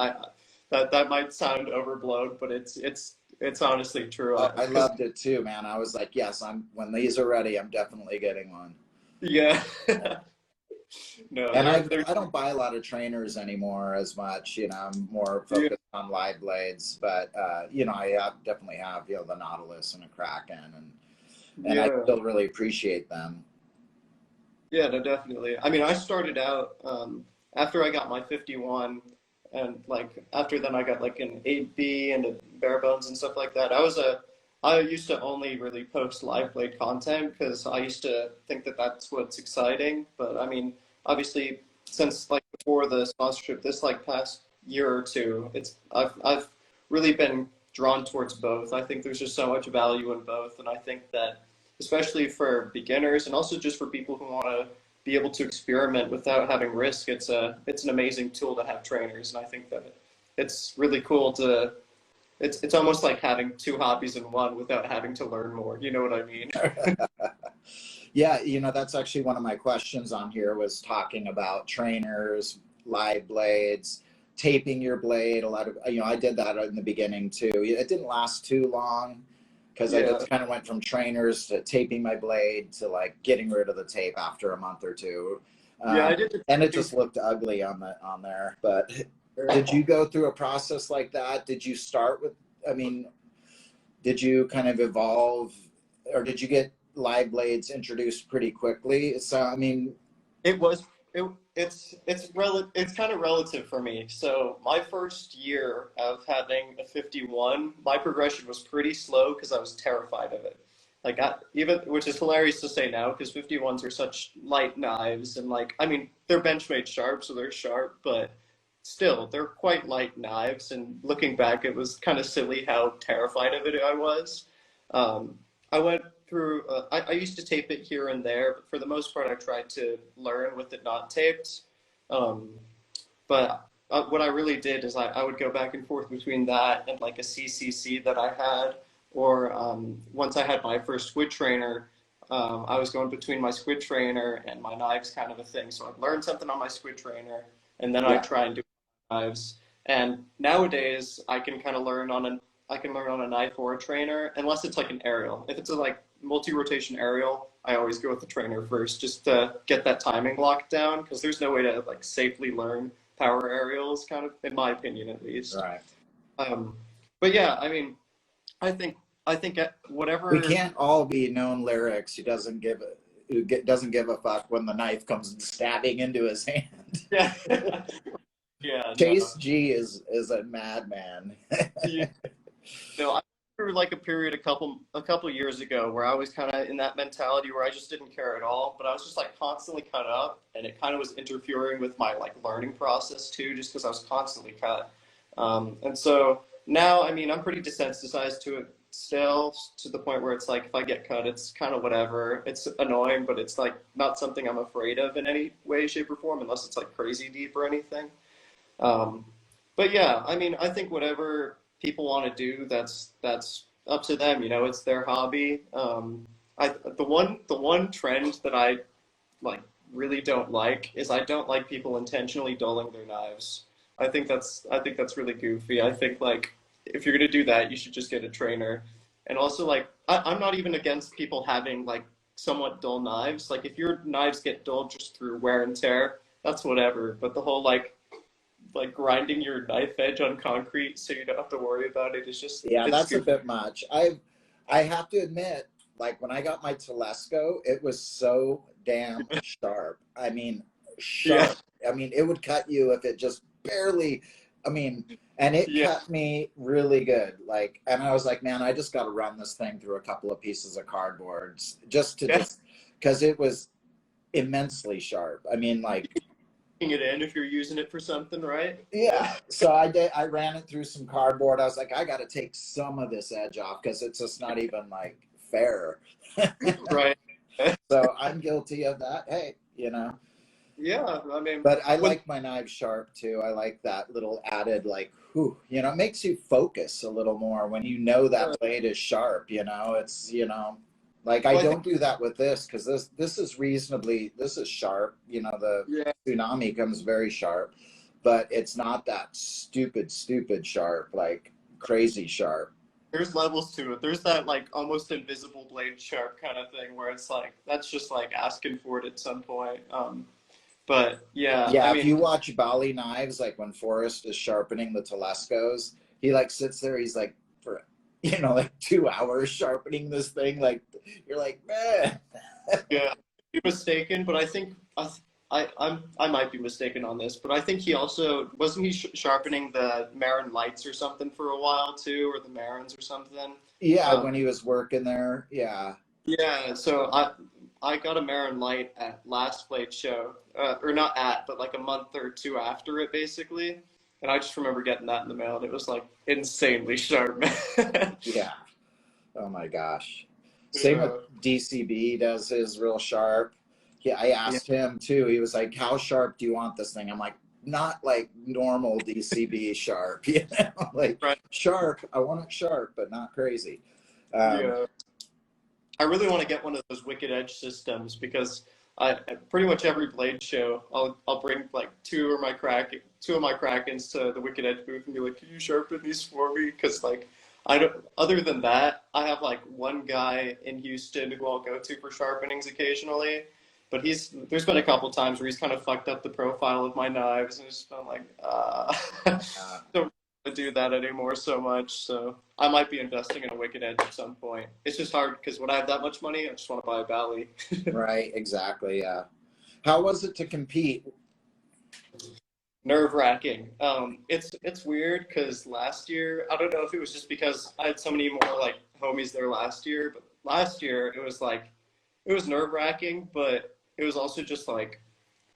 that might sound overblown, but it's honestly true. Oh, I Because loved it too, man. I was like, yes, when these are ready, I'm definitely getting one. yeah, Yeah. no, And they're I don't buy a lot of trainers anymore as much. I'm more yeah, focused on live blades, but definitely have the Nautilus and a Kraken, and I yeah. still really appreciate them. Yeah, no, definitely. I mean, I started out after I got my 51, and like after then I got like an 8B and a bare bones and stuff like that. I used to only really post live blade content because I used to think that that's what's exciting. But I mean, obviously, since like before the sponsorship, this like past year or two, I've really been drawn towards both. I think there's just so much value in both, and I think that especially for beginners and also just for people who want to be able to experiment without having risk. It's an amazing tool to have trainers, and I think that it's really cool to. It's almost like having two hobbies in one without having to learn more. You know what I mean? Yeah, that's actually one of my questions on here was talking about trainers, live blades, taping your blade. A lot of, I did that in the beginning too. It didn't last too long because I Yeah, just kind of went from trainers to taping my blade to like getting rid of the tape after a month or two. yeah. Um, I did the and it same just looked ugly on there. But did you go through a process like that? Did you start with, I mean, did you kind of evolve or did you get live blades introduced pretty quickly? So, I mean, It was It's kind of relative for me. So my first year of having a 51, my progression was pretty slow because I was terrified of it. Like even, which is hilarious to say now because 51s are such light knives, and like I mean they're benchmade sharp, so they're sharp, but still they're quite light knives. And looking back, it was kind of silly how terrified of it I was. Um, I went through. I used to tape it here and there, but for the most part, I tried to learn with it not taped. Um, but what I really did is I would go back and forth between that and like a CCC that I had, or once I had my first squid trainer, I was going between my squid trainer and my knives kind of a thing. So I'd learn something on my squid trainer, and then I'd Yeah. try and do knives. And nowadays, I can learn on a knife or a trainer, unless it's like an aerial. If it's a like multi-rotation aerial, I always go with the trainer first, just to get that timing locked down, because there's no way to like safely learn power aerials, kind of, in my opinion at least. Right. Um, but yeah, I mean, I think I think We whatever. can't all be known lyrics doesn't give a fuck when the knife comes stabbing into his hand. Yeah, yeah, no, Chase G is a madman. yeah, no. I went through like a period a couple years ago where I was kind of in that mentality where I just didn't care at all, but I was just like constantly cut up, and it kind of was interfering with my like learning process too, just because I was constantly cut. And so now, I mean, I'm pretty desensitized to it still, to the point where it's like if I get cut, it's kind of whatever. It's annoying, but it's like not something I'm afraid of in any way, shape, or form, unless it's like crazy deep or anything. Um, but yeah, I mean, I think whatever people want to do, that's up to them. You know, it's their hobby. The one trend that I like really don't like is I don't like people intentionally dulling their knives. I think that's really goofy. I think like if you're gonna do that, you should just get a trainer. And also like I'm not even against people having like somewhat dull knives. Like if your knives get dull just through wear and tear, that's whatever. But the whole like grinding your knife edge on concrete so you don't have to worry about it is just Yeah, it's that's a goofy. bit much. I have to admit, like when I got my Telesco, it was so damn sharp. I mean, Yeah, sharp. I mean, it would cut you if it just barely. I mean, and it yeah, cut me really good. Like, and I was like, man, I just got to run this thing through a couple of pieces of cardboard just to yeah. just because it was immensely sharp. I mean, like, It in if you're using it for something, right? yeah. So I did. I ran it through some cardboard. I was like, I got to take some of this edge off because it's just not even like fair. Right. So I'm guilty of that. Hey, Yeah, I mean, but I when like my knives sharp too. I like that little added like, whew, it makes you focus a little more when you know that blade is sharp. It's like I well, I think don't do that with this because this is sharp. The yeah, tsunami comes very sharp, but it's not that stupid sharp like crazy sharp. there's levels to it. There's that like almost invisible blade sharp kind of thing where it's like that's just like asking for it at some point. But yeah, I Yeah, if mean, you watch Bali Knives, like when Forrest is sharpening the Telescos, he like sits there, he's like for like 2 hours sharpening this thing. Like you're like, man. yeah, be mistaken, but I think I might be mistaken on this, but I think he also wasn't he sharpening the Marin lights or something for a while too, or the Marins or something. Yeah, Um, when he was working there. Yeah. yeah, so I got a Marin light at last Blade show, or not at, but like a month or two after it, basically. And I just remember getting that in the mail, and it was like insanely sharp, man. Yeah. Oh my gosh. Same with Yeah, DCB does his real sharp. Yeah, I yeah, asked him too. He was like, how sharp do you want this thing? I'm like, not like normal DCB sharp, like right, sharp. I want it sharp, but not crazy. Um, yeah. I really want to get one of those Wicked Edge systems because pretty much every Blade show, I'll bring like two of my Krakens to the Wicked Edge booth and be like, "Can you sharpen these for me?" Because like I don't. Other than that, I have like one guy in Houston who I'll go to for sharpenings occasionally, but there's been a couple times where he's kind of fucked up the profile of my knives, and it's been like, uh, don't to do that anymore so much. So I might be investing in a Wicked Edge at some point. It's just hard because when I have that much money, I just want to buy a Bally. right, exactly. Yeah. How was it to compete? Nerve-wracking. It's weird because last year, I don't know if it was just because I had so many more like homies there last year, but last year it was like it was nerve-wracking, but it was also just like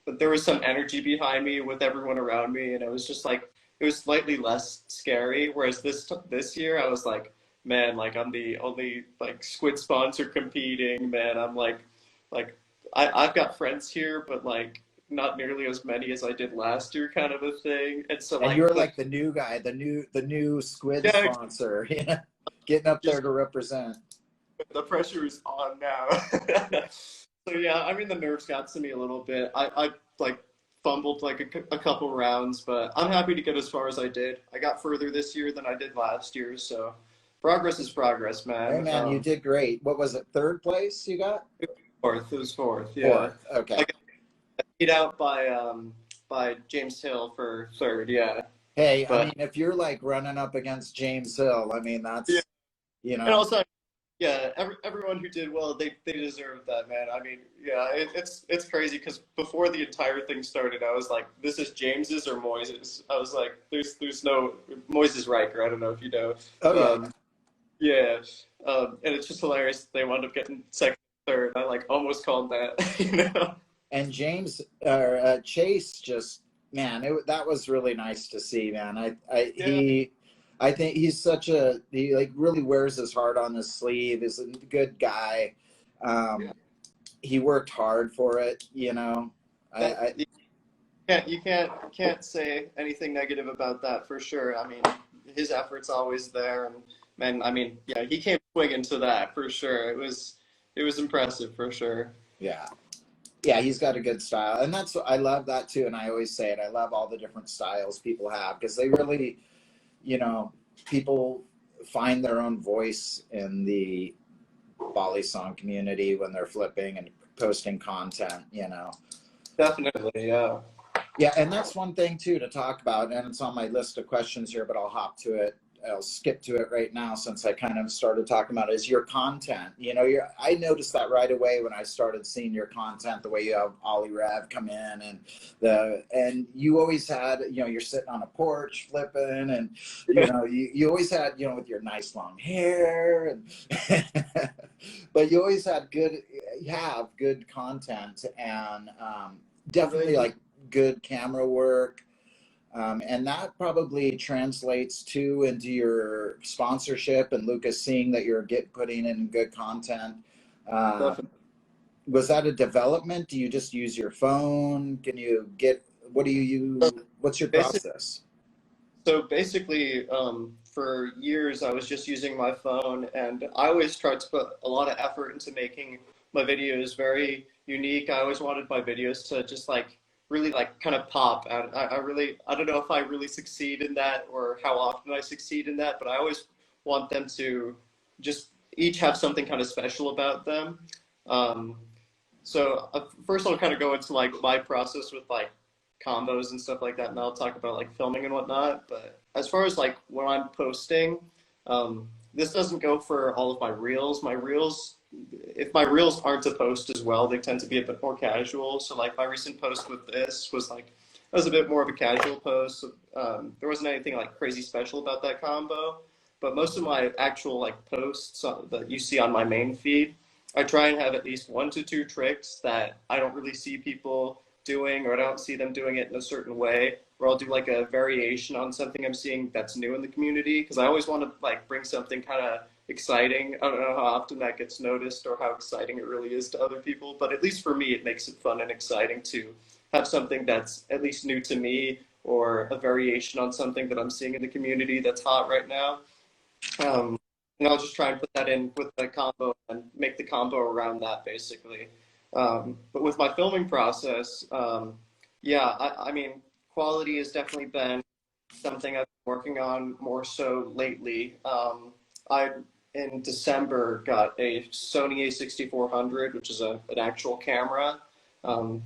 but there was some energy behind me with everyone around me, and it was just like it was slightly less scary. Whereas this year, I was like, man, like I'm the only like squid sponsor competing. Man, I'm like I've got friends here, but like not nearly as many as I did last year, kind of a thing. And so And like you're like the new guy, the new squid yeah, sponsor, yeah, getting up there just to represent. the pressure is on now. So yeah, I mean the nerves got to me a little bit. I like fumbled like a couple rounds, but I'm happy to get as far as I did. I got further this year than I did last year, so progress is progress, Hey man. man, you did great. What was it? Third place you got? Fourth, it was fourth, yeah. Fourth. Okay. I got beat out by James Hill for third, yeah. Hey, I But mean, if you're like running up against James Hill, I mean, yeah, that's, you and know, also yeah, everyone who did well, they deserved that, man. I mean, yeah, it's crazy because before the entire thing started, I was like, this is James's or Moises. I was like, there's no Moises Riker. I don't know if you know. oh yeah. Um, yeah, and it's just hilarious. They wound up getting second, third. I like almost called that, you know. And James or Chase just, man, that was really nice to see, man. Yeah, I think he's he like really wears his heart on his sleeve. He's a good guy. yeah. He worked hard for it, you know. That I you can't say anything negative about that for sure. I mean, his effort's always there, and man, I mean, yeah, he came swinging to that for sure. It was impressive for sure. yeah. Yeah, he's got a good style, and I love that too. And I always say it. I love all the different styles people have because they really, you know, people find their own voice in the Balisong community when they're flipping and posting content. You know. Definitely, yeah. Yeah, and that's one thing too to talk about, and it's on my list of questions here, but I'll hop to it. I'll skip to it right now since I kind of started talking about it, is your content. You know, I noticed that right away when I started seeing your content, the way you have Ollie Rev come in and you always had, you know, you're sitting on a porch flipping and you know, you always had, you know, with your nice long hair and but you always had you have good content and definitely like good camera work, and that probably translates too into your sponsorship and Lucas seeing that you're putting in good content. Definitely. Was that a development? Do you just use your phone? Can you get, what do you use? What's your Basic, process? so basically, for years I was just using my phone, and I always tried to put a lot of effort into making my videos very unique. I always wanted my videos to just like really like kind of pop. I don't know if I really succeed in that or how often I succeed in that, but I always want them to just each have something kind of special about them. Um, so first I'll kind of go into like my process with like combos and stuff like that, and I'll talk about like filming and whatnot. But as far as like when I'm posting, this doesn't go for all of my reels. My reels, if my reels aren't a post as well, they tend to be a bit more casual. So like my recent post with this was like it was a bit more of a casual post. There wasn't anything like crazy special about that combo, but most of my actual like posts that you see on my main feed, I try and have at least 1 to 2 tricks that I don't really see people doing, or I don't see them doing it in a certain way, or I'll do like a variation on something I'm seeing that's new in the community, because I always want to like bring something kind of exciting. I don't know how often that gets noticed or how exciting it really is to other people, but at least for me, it makes it fun and exciting to have something that's at least new to me, or a variation on something that I'm seeing in the community that's hot right now. Um, and I'll just try and put that in with the combo and make the combo around that basically. But with my filming process, yeah, I mean, quality has definitely been something I've been working on more so lately. I, in December, got a Sony A6400, which is an actual camera.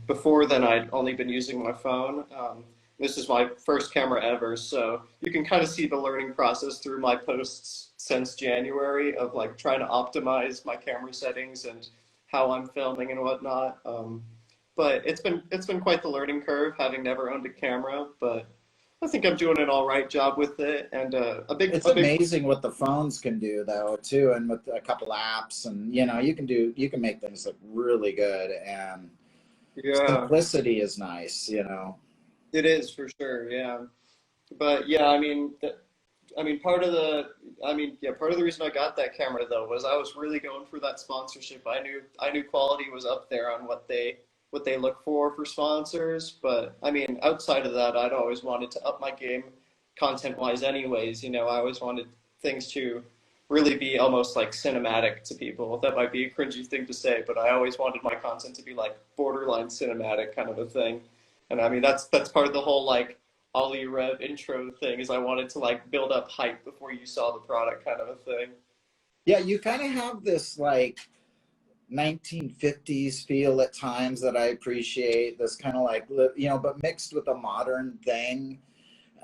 Before then, I'd only been using my phone. This is my first camera ever, so you can kind of see the learning process through my posts since January of like trying to optimize my camera settings and how I'm filming and whatnot. but it's been quite the learning curve having never owned a camera. But I think I'm doing an all right job with it, and It's amazing what the phones can do though too, and with a couple apps, and you can make things look really good, and yeah, simplicity is nice, you know. it is for sure. Yeah, but yeah, I mean, part of the reason I got that camera though was I was really going for that sponsorship. I knew quality was up there on what they look for sponsors. But I mean, outside of that, I'd always wanted to up my game content wise. Anyways, you know, I always wanted things to really be almost like cinematic to people. That might be a cringy thing to say, but I always wanted my content to be like borderline cinematic kind of a thing. And I mean, that's part of the whole like Ollie Rev intro thing is I wanted to like build up hype before you saw the product kind of a thing. Yeah, you kind of have this like 1950s feel at times that I appreciate. This kind of like but mixed with a modern thing.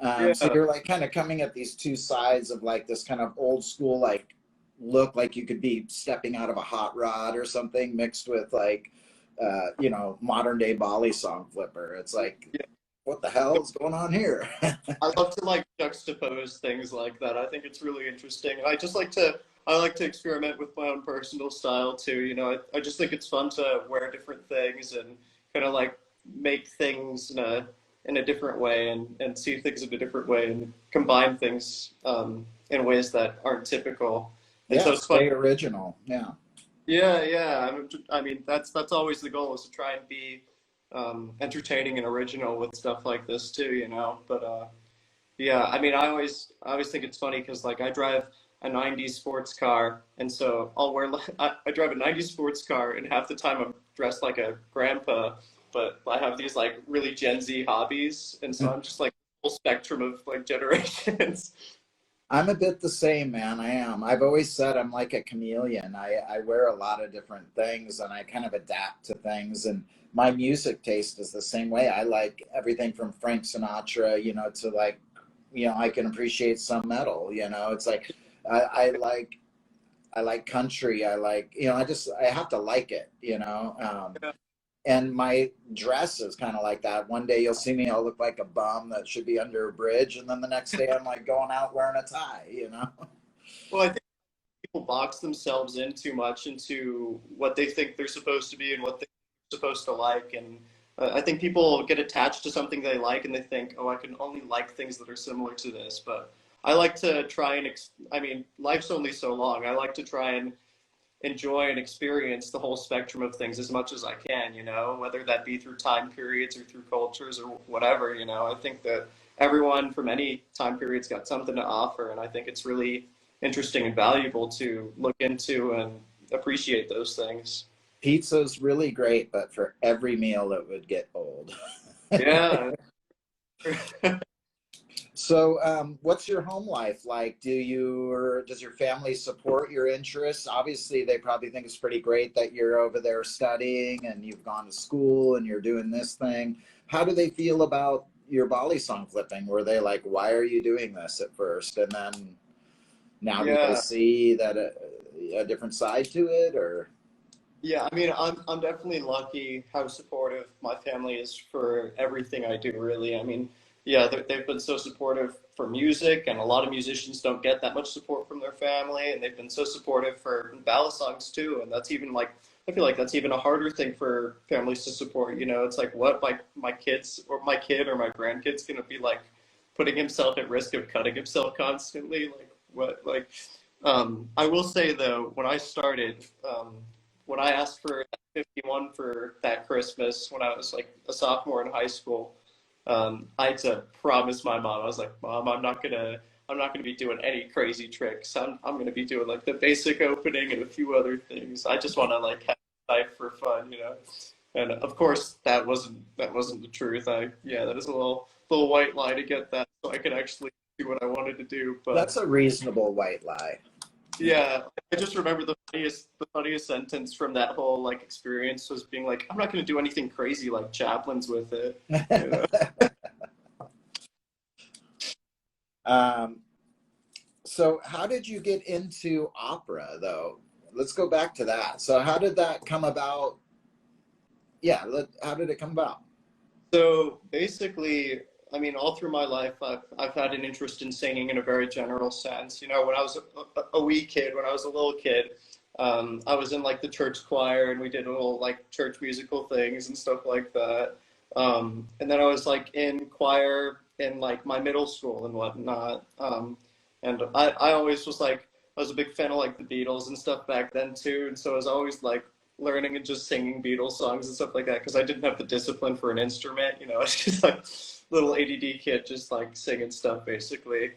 So Yeah. you're like kind of coming at these two sides of like this kind of old school like look, like you could be stepping out of a hot rod or something, mixed with like modern day Balisong flipper. It's like, Yeah. what the hell is going on here? I love to like juxtapose things like that. I think it's really interesting. And I like to experiment with my own personal style too. You know, I just think it's fun to wear different things and kind of like make things in a different way and see things in a different way and combine things in ways that aren't typical. And Yeah, so it's fun. stay original. Yeah. Yeah, yeah. I mean, that's always the goal is to try and be entertaining and original with stuff like this too, you know. But yeah, I mean, I always think it's funny because like I drive a '90s sports car, and so I drive a '90s sports car, and half the time I'm dressed like a grandpa, but I have these like really Gen Z hobbies, and so I'm just like full spectrum of like generations. I'm a bit the same, man. I am. I've always said I'm like a chameleon. I wear a lot of different things and I kind of adapt to things. And my music taste is the same way. I like everything from Frank Sinatra, to like, I can appreciate some metal, It's like I I like country. I like, I have to like it. And my dress is kind of like that. One day you'll see me, I'll look like a bum that should be under a bridge, and then the next day I'm like going out wearing a tie. Well, I think people box themselves in too much into what they think they're supposed to be and what they're supposed to like. And I think people get attached to something they like and they think, oh, I can only like things that are similar to this. But I like to try and, I mean, life's only so long. I like to try and enjoy and experience the whole spectrum of things as much as I can, you know, whether that be through time periods or through cultures or whatever, you know. I think that everyone from any time period's got something to offer, and I think it's really interesting and valuable to look into and appreciate those things. Pizza's really great, but for every meal it would get old. Yeah. So, what's your home life like? Does your family support your interests? Obviously, they probably think it's pretty great that you're over there studying and you've gone to school and you're doing this thing. How do they feel about your Balisong flipping? Were they like, "Why are you doing this?" at first, and then now do they Yeah. see that a different side to it, or? Yeah, I mean, I'm definitely lucky how supportive my family is for everything I do, really. I mean, yeah, they've been so supportive for music, and a lot of musicians don't get that much support from their family, and they've been so supportive for Balisongs too, and that's even like I feel like that's even a harder thing for families to support. You know, it's like what my kids or my kid or my grandkid's gonna be like putting himself at risk of cutting himself constantly, like what like I will say though, when I started, when I asked for 51 for that Christmas when I was like a sophomore in high school, I had to promise my mom. I was like, Mom, I'm not gonna be doing any crazy tricks. I'm gonna be doing like the basic opening and a few other things. I just want to like have a knife for fun, you know. And of course, that wasn't the truth. Yeah, that is a little white lie to get that, so I could actually do what I wanted to do. That's But a reasonable white lie. yeah, I just remember the funniest sentence from that whole like experience was being like, I'm not going to do anything crazy like Chaplin's with it. You know? um, so, how did you get into opera, though? Let's go back to that. So, how did that come about yeah, how did it come about? So basically, I mean, all through my life, I've had an interest in singing in a very general sense. You know, when I was a wee kid, when I was a little kid, I was in like the church choir, and we did little like church musical things and stuff like that. And then I was like in choir in like my middle school and whatnot. And I always was like, I was a big fan of like the Beatles and stuff back then too. And so I was always like learning and just singing Beatles songs and stuff like that because I didn't have the discipline for an instrument. You know, it's just like little ADD kid just like singing stuff basically.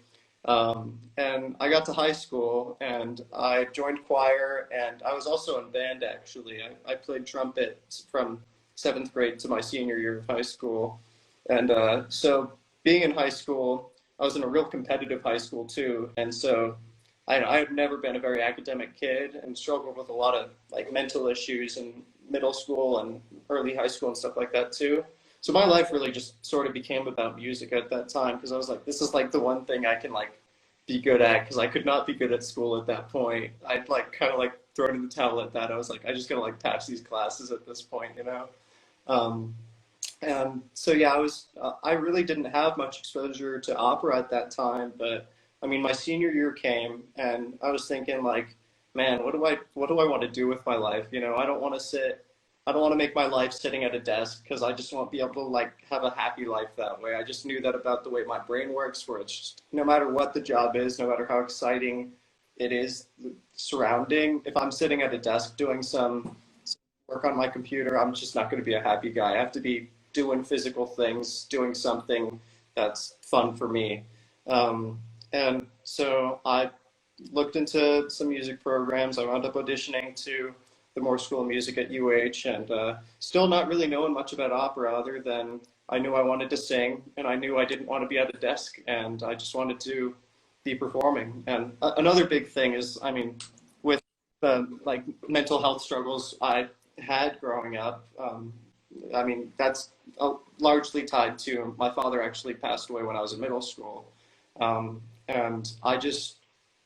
And I got to high school and I joined choir and I was also in band actually. I played trumpet from seventh grade to my senior year of high school. And so being in high school, I was in a real competitive high school too. And so I had never been a very academic kid and struggled with a lot of like mental issues in middle school and early high school and stuff like that too. So my life really just sort of became about music at that time because I was like, this is like the one thing I can like be good at because I could not be good at school at that point. I'd like kind of like thrown in the towel at that. I was like, I just gotta like pass these classes at this point, you know? Um, and so yeah, I really didn't have much exposure to opera at that time, but I mean, my senior year came, and I was thinking like, man, what do I want to do with my life? You know, I don't want to make my life sitting at a desk because I just want to be able to like have a happy life that way. I just knew that about the way my brain works, where it's just no matter what the job is, no matter how exciting it is surrounding, if I'm sitting at a desk doing some work on my computer, I'm just not going to be a happy guy. I have to be doing physical things, doing something that's fun for me. Um, and so I looked into some music programs. I wound up auditioning to the Moore School of Music at UH and still not really knowing much about opera other than I knew I wanted to sing and I knew I didn't want to be at a desk and I just wanted to be performing. And another big thing is, I mean, with the like mental health struggles I had growing up, I mean, that's largely tied to my father actually passed away when I was in middle school. And I just,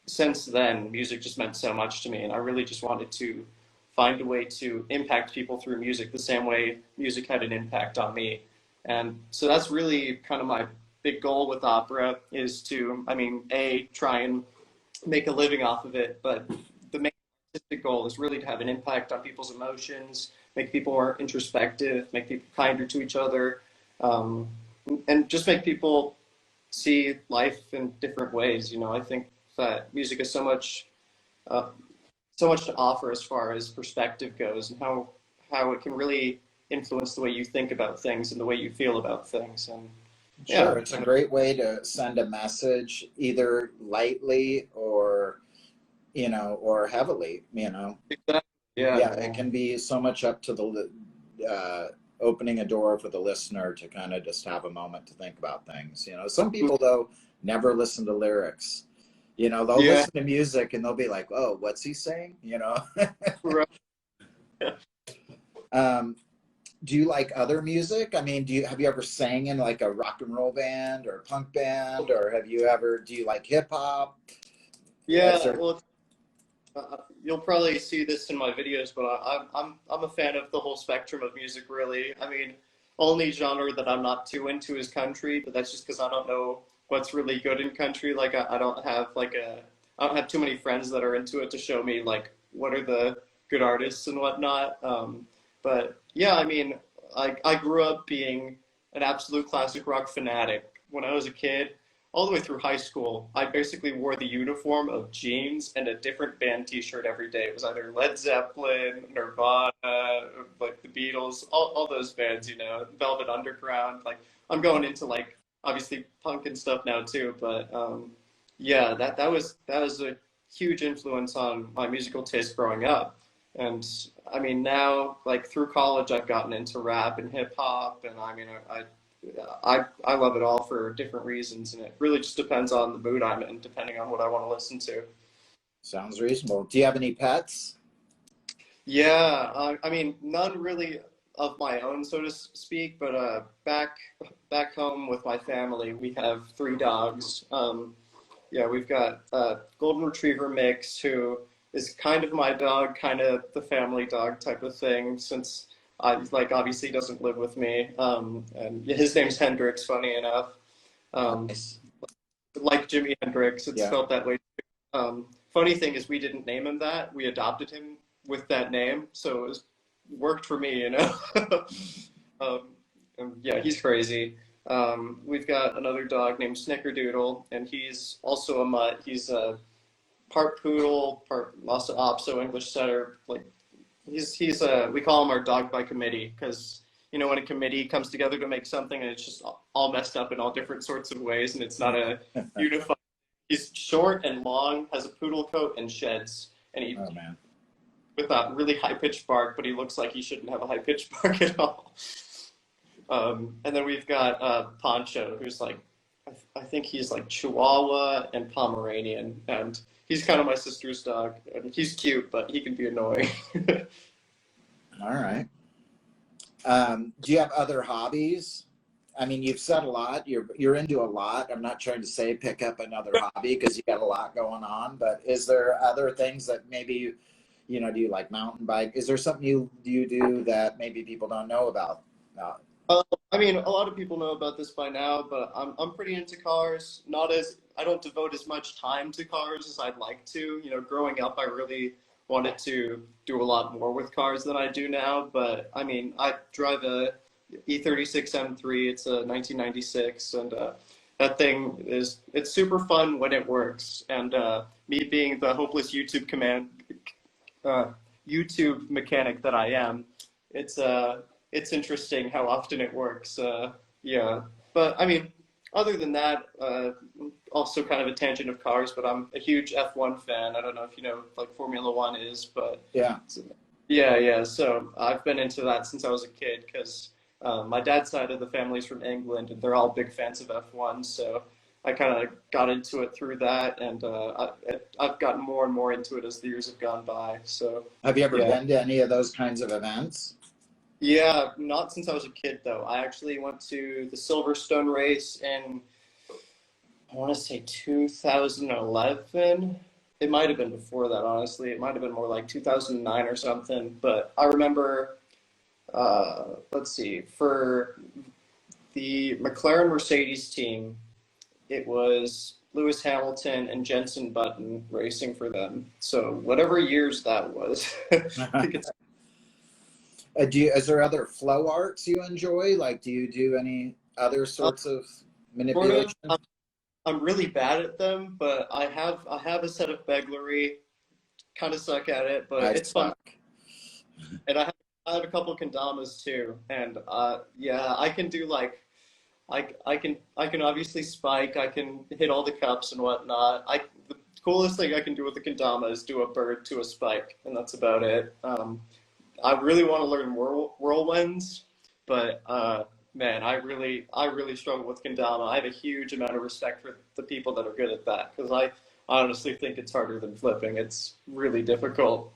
since then, music just meant so much to me. And I really just wanted to find a way to impact people through music the same way music had an impact on me. And so that's really kind of my big goal with opera is to, I mean, A, try and make a living off of it, but the main artistic goal is really to have an impact on people's emotions, make people more introspective, make people kinder to each other, um, and just make people see life in different ways. You know, I think that music has uh, so much to offer as far as perspective goes, and how it can really influence the way you think about things and the way you feel about things. And Sure, yeah, it's a great way to send a message either lightly or, or heavily, exactly. Yeah, Yeah, it can be so much up to opening a door for the listener to kind of just have a moment to think about things. Some people, though, never listen to lyrics. They'll yeah, listen to music and they'll be like, oh, what's he saying? right. Um, do you like other music? I mean, have you ever sang in like a rock and roll band or a punk band, or do you like hip hop? Is Yeah. there, Well, you'll probably see this in my videos, but I'm a fan of the whole spectrum of music, really. I mean, only genre that I'm not too into is country, but that's just because I don't know what's really good in country. Like I don't have I don't have too many friends that are into it to show me like what are the good artists and whatnot. But yeah, I mean, I grew up being an absolute classic rock fanatic when I was a kid all the way through high school, I basically wore the uniform of jeans and a different band T-shirt every day. It was either Led Zeppelin, Nirvana, like the Beatles, all those bands, you know, Velvet Underground. Like I'm going into like obviously punk and stuff now too, but yeah, that was a huge influence on my musical taste growing up. And I mean now, like through college, I've gotten into rap and hip hop, and I mean I love it all for different reasons, and it really just depends on the mood I'm in, depending on what I want to listen to. Sounds reasonable. Do you have any pets? Yeah, I mean, none really of my own, so to speak, but back home with my family, we have three dogs. Yeah, we've got a golden retriever mix who is kind of my dog, kind of the family dog type of thing, since like obviously doesn't live with me. And his name's Hendrix, funny enough. Um, Nice. like Jimi Hendrix, it's Yeah. spelled that way. Funny thing is, we didn't name him that. We adopted him with that name, so it worked for me, you know. um, and yeah, he's crazy. We've got another dog named Snickerdoodle, and he's also a mutt. He's a part poodle, part Lhasa Apso English setter. Like he's we call him our dog by committee because you know when a committee comes together to make something and it's just all messed up in all different sorts of ways and it's not a unified. He's short and long, has a poodle coat and sheds, and he Oh man. with that really high pitched bark, but he looks like he shouldn't have a high pitched bark at all. And then we've got Poncho, who's like I think he's like Chihuahua and Pomeranian, and he's kind of my sister's dog. And he's cute, but he can be annoying. All right. Do you have other hobbies? I mean, you've said a lot. You're into a lot. I'm not trying to say pick up another hobby because you got a lot going on. But is there other things that maybe do you like mountain bike? Is there something you do that maybe people don't know about? I mean, a lot of people know about this by now, but I'm pretty into cars. I don't devote as much time to cars as I'd like to. You know, growing up, I really wanted to do a lot more with cars than I do now. But I mean, I drive a E36 M3. It's a 1996, and that thing it's super fun when it works. And me being the hopeless YouTube mechanic that I am, it's interesting how often it works. Yeah, but I mean, other than that, also kind of a tangent of cars, but I'm a huge F1 fan. I don't know if you know like Formula One is, but Yeah. yeah, yeah. So I've been into that since I was a kid because my dad's side of the family's from England, and they're all big fans of F1. So I kind of got into it through that, and I've gotten more and more into it as the years have gone by. So Have you ever yeah. been to any of those kinds of events? Yeah, not since I was a kid though. I actually went to the Silverstone race in I want to say 2011. It might have been before that, honestly. It might have been more like 2009 or something. But I remember, let's see, for the McLaren Mercedes team, it was Lewis Hamilton and Jenson Button racing for them. So whatever years that was, I think it's Is there other flow arts you enjoy? Like, do you do any other sorts of sort manipulation? of. I'm really bad at them, but I have a set of beglery. Kind of suck at it, but I it's fun. suck. And I have a couple kendamas too, and yeah, I can do like I can obviously spike. I can hit all the cups and whatnot. The coolest thing I can do with the kendama is do a bird to a spike, and that's about it. I really want to learn whirlwinds, but man, I really struggle with kendama. I have a huge amount of respect for the people that are good at that because I honestly think it's harder than flipping. It's really difficult.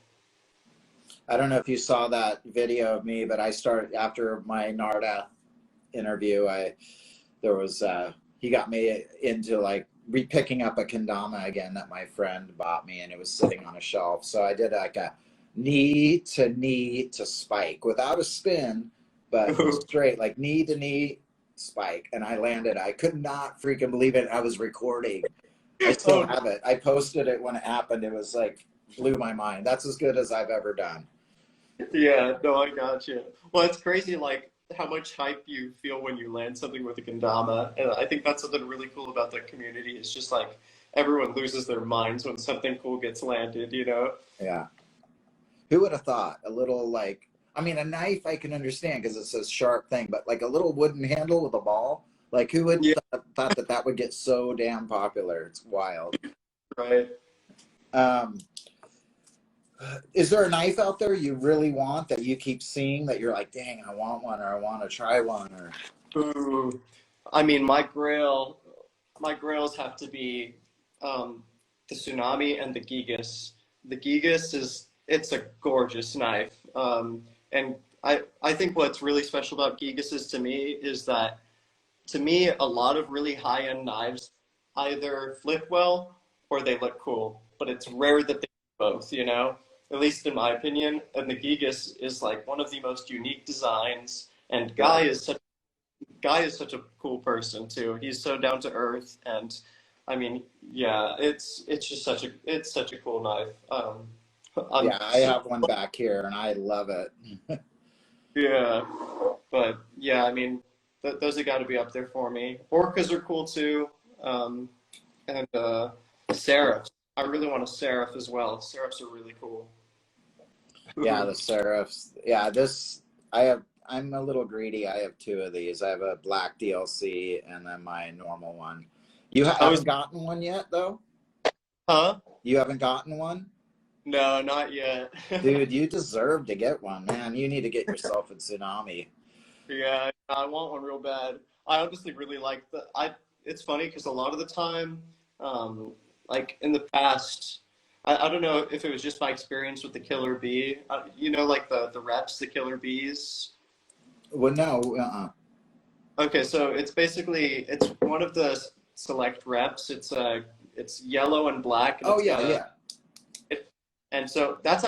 I don't know if you saw that video of me, but I started after my Narda interview. He got me into like picking up a kendama again that my friend bought me, and it was sitting on a shelf. So I did like a knee to spike without a spin, but straight like knee to knee spike, and I landed. I could not freaking believe it. I was recording. I still have it. I posted it when it happened. It was like blew my mind. That's as good as I've ever done. Yeah, no, I got you. Well, it's crazy, like how much hype you feel when you land something with a kendama, and I think that's something really cool about the community. It's just like everyone loses their minds when something cool gets landed, you know? Yeah. Who would have thought a little like, I mean, a knife I can understand because it's a sharp thing, but like a little wooden handle with a ball, like who would Yeah, thought that would get so damn popular? It's wild. right. Um, is there a knife out there you really want that you keep seeing that you're like, dang, I want one or I want to try one or? Ooh. I mean, my grails have to be the Tsunami and the Gigas. The Gigas it's a gorgeous knife. And I think what's really special about Gigas to me is that to me, a lot of really high-end knives either flip well or they look cool, but it's rare that they do both, you know? at least in my opinion, and the Gigas is like one of the most unique designs. And Right. Guy is such a cool person too. He's so down to earth, and I mean, yeah, it's just such a cool knife. I'm Yeah, I so have one back here and I love it. yeah, but yeah, I mean, those have got to be up there for me. Orcas are cool too, um, and Seraphs. I really want a Seraph as well. Seraphs are really cool. Yeah, the Seraphs. Yeah, I'm a little greedy. I have two of these. I have a black DLC and then my normal one. You I was, haven't gotten one yet, though? huh? You haven't gotten one? No, not yet. Dude, you deserve to get one, man. You need to get yourself a Tsunami. Yeah, I want one real bad. I honestly really like the. I. It's funny because a lot of the time, um, like in the past, I don't know if it was just my experience with the Killer Bee. You know, like the reps, the Killer Bees. Well, no, Okay, so it's basically it's one of the select reps. It's yellow and black, and Oh, it's yeah, got a. yeah. And so that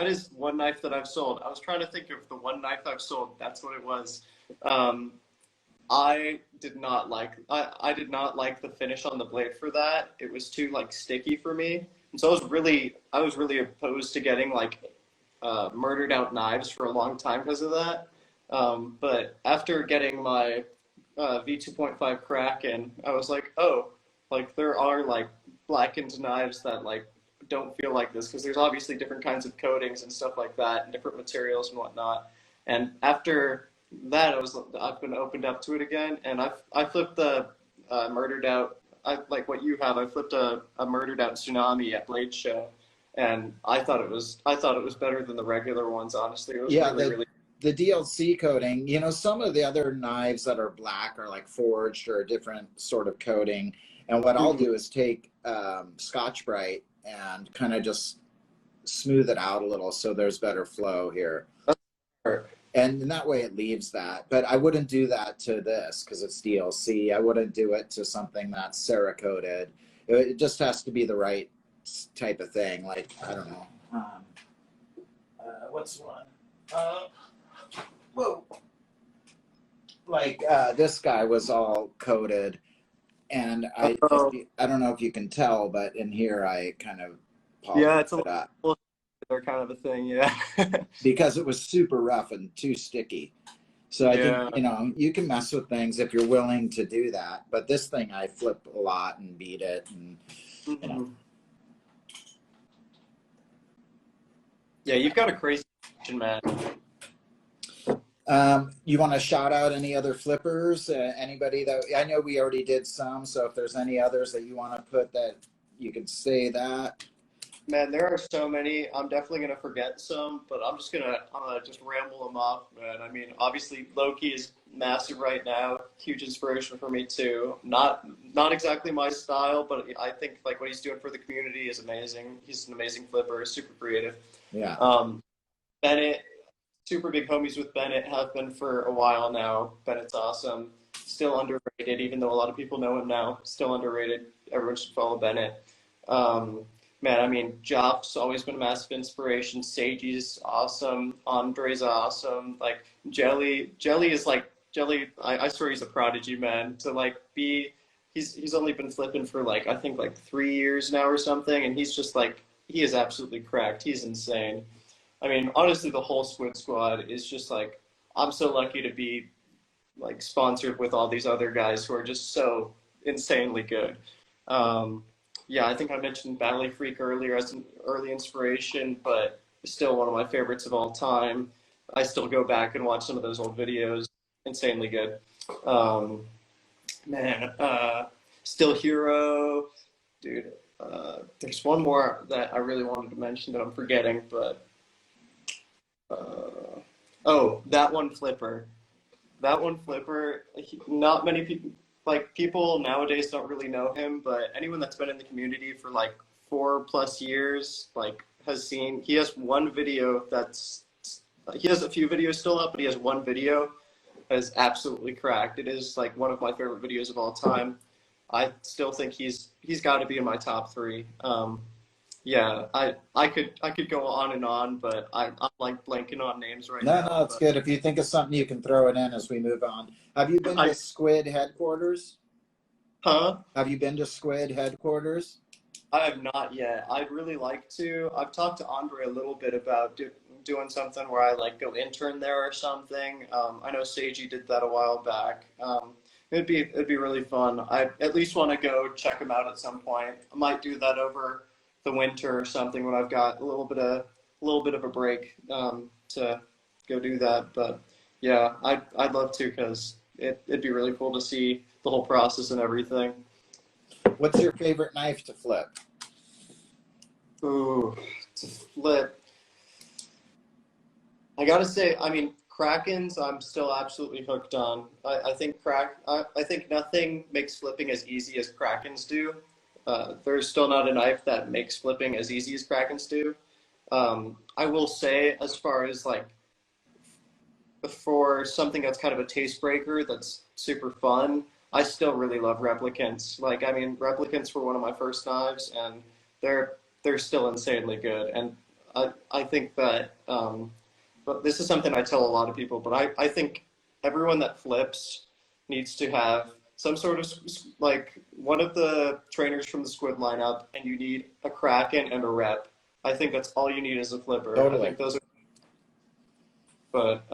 is one knife that I've sold. I was trying to think of the one knife I've sold. That's what it was. Um, I did not like the finish on the blade for that. It was too like sticky for me. And so I was really opposed to getting like murdered out knives for a long time because of that. But after getting my V2.5 Kraken, I was like, oh, like there are like blackened knives that like don't feel like this because there's obviously different kinds of coatings and stuff like that and different materials and whatnot. And after that, I've been opened up to it again, and I flipped the murdered out. I like what you have. I flipped a murdered out Tsunami at Blade Show, and I thought it was better than the regular ones. Honestly, it was Yeah, really really. the DLC coating, some of the other knives that are black are like forged or a different sort of coating. And what I'll Mhm. do is take Scotch Brite and kind of just smooth it out a little so there's better flow here. And in that way it leaves that. But I wouldn't do that to this because it's DLC. I wouldn't do it to something that's Cerakoted. It just has to be the right type of thing. Like, I don't know. What's one? Whoa. Like this guy was all coated. And Oh, I don't know if you can tell, but in here I kind of yeah, polished it's a it up little kind of a thing. Yeah, because it was super rough and too sticky. So I think, yeah. you can mess with things if you're willing to do that. But this thing, I flip a lot and beat it. And, you know. Mhm. Yeah, you've got a crazy collection, man. You want to shout out any other flippers? Anybody that, I know we already did some. So if there's any others that you want to put that you could say that. Man, there are so many. I'm definitely gonna forget some, but I'm gonna just ramble them off, man. I mean, obviously Loki is massive right now, huge inspiration for me too. Not exactly my style, but I think like what he's doing for the community is amazing. He's an amazing flipper, super creative. Yeah. Bennett, super big homies with Bennett, have been for a while now. Bennett's awesome. Still underrated, even though a lot of people know him now. Still underrated. Everyone should follow Bennett. Um, Man, I mean, Joff's always been a massive inspiration. Seiji's awesome. Andre's awesome. Like Jelly is like Jelly. I swear he's a prodigy, man. To like be, he's only been flipping for like I think like 3 years now or something, and he's just like he is absolutely cracked. He's insane. I mean, honestly, the whole Squid Squad is just like I'm so lucky to be like sponsored with all these other guys who are just so insanely good. Um, yeah, I think I mentioned Battle Freak earlier as an early inspiration, but still one of my favorites of all time. I still go back and watch some of those old videos. Insanely good. Um, man, Still Hero, dude. There's one more that I really wanted to mention that I'm forgetting, but oh, that one flipper. That one flipper, not many people like people nowadays don't really know him, but anyone that's been in the community for like 4+ years like has seen he has one video that's he has a few videos still up, but he has one video that is absolutely cracked. It is like one of my favorite videos of all time. I still think he's got to be in my top three. yeah, I could go on and on, but I'm like blanking on names right No, no, now. it's good. If you think of something, you can throw it in as we move on. Have you been to I Squid headquarters? huh? Have you been to Squid headquarters? I have not yet. I'd really like to. I've talked to Andre a little bit about doing something where I like go intern there or something. I know Seiji did that a while back. It'd be really fun. I at least want to go check them out at some point. I might do that over the winter or something when I've got a little bit of a break to go do that. But yeah, I'd love to because it'd be really cool to see the whole process and everything. What's your favorite knife to flip? Ooh, to flip. I gotta say, I mean, Krakens, I'm still absolutely hooked on. I think nothing makes flipping as easy as Krakens do. There's still not a knife that makes flipping as easy as Krakens do. I will say, as far as like for something that's kind of a taste breaker that's super fun, I still really love replicants. Like, I mean, replicants were one of my first knives, and they're they're still insanely good. And I think that, but this is something I tell a lot of people, but I think everyone that flips needs to have some sort of like one of the trainers from the squid lineup, and you need a Kraken and a rep. I think that's all you need as a flipper. I Totally. think those are, but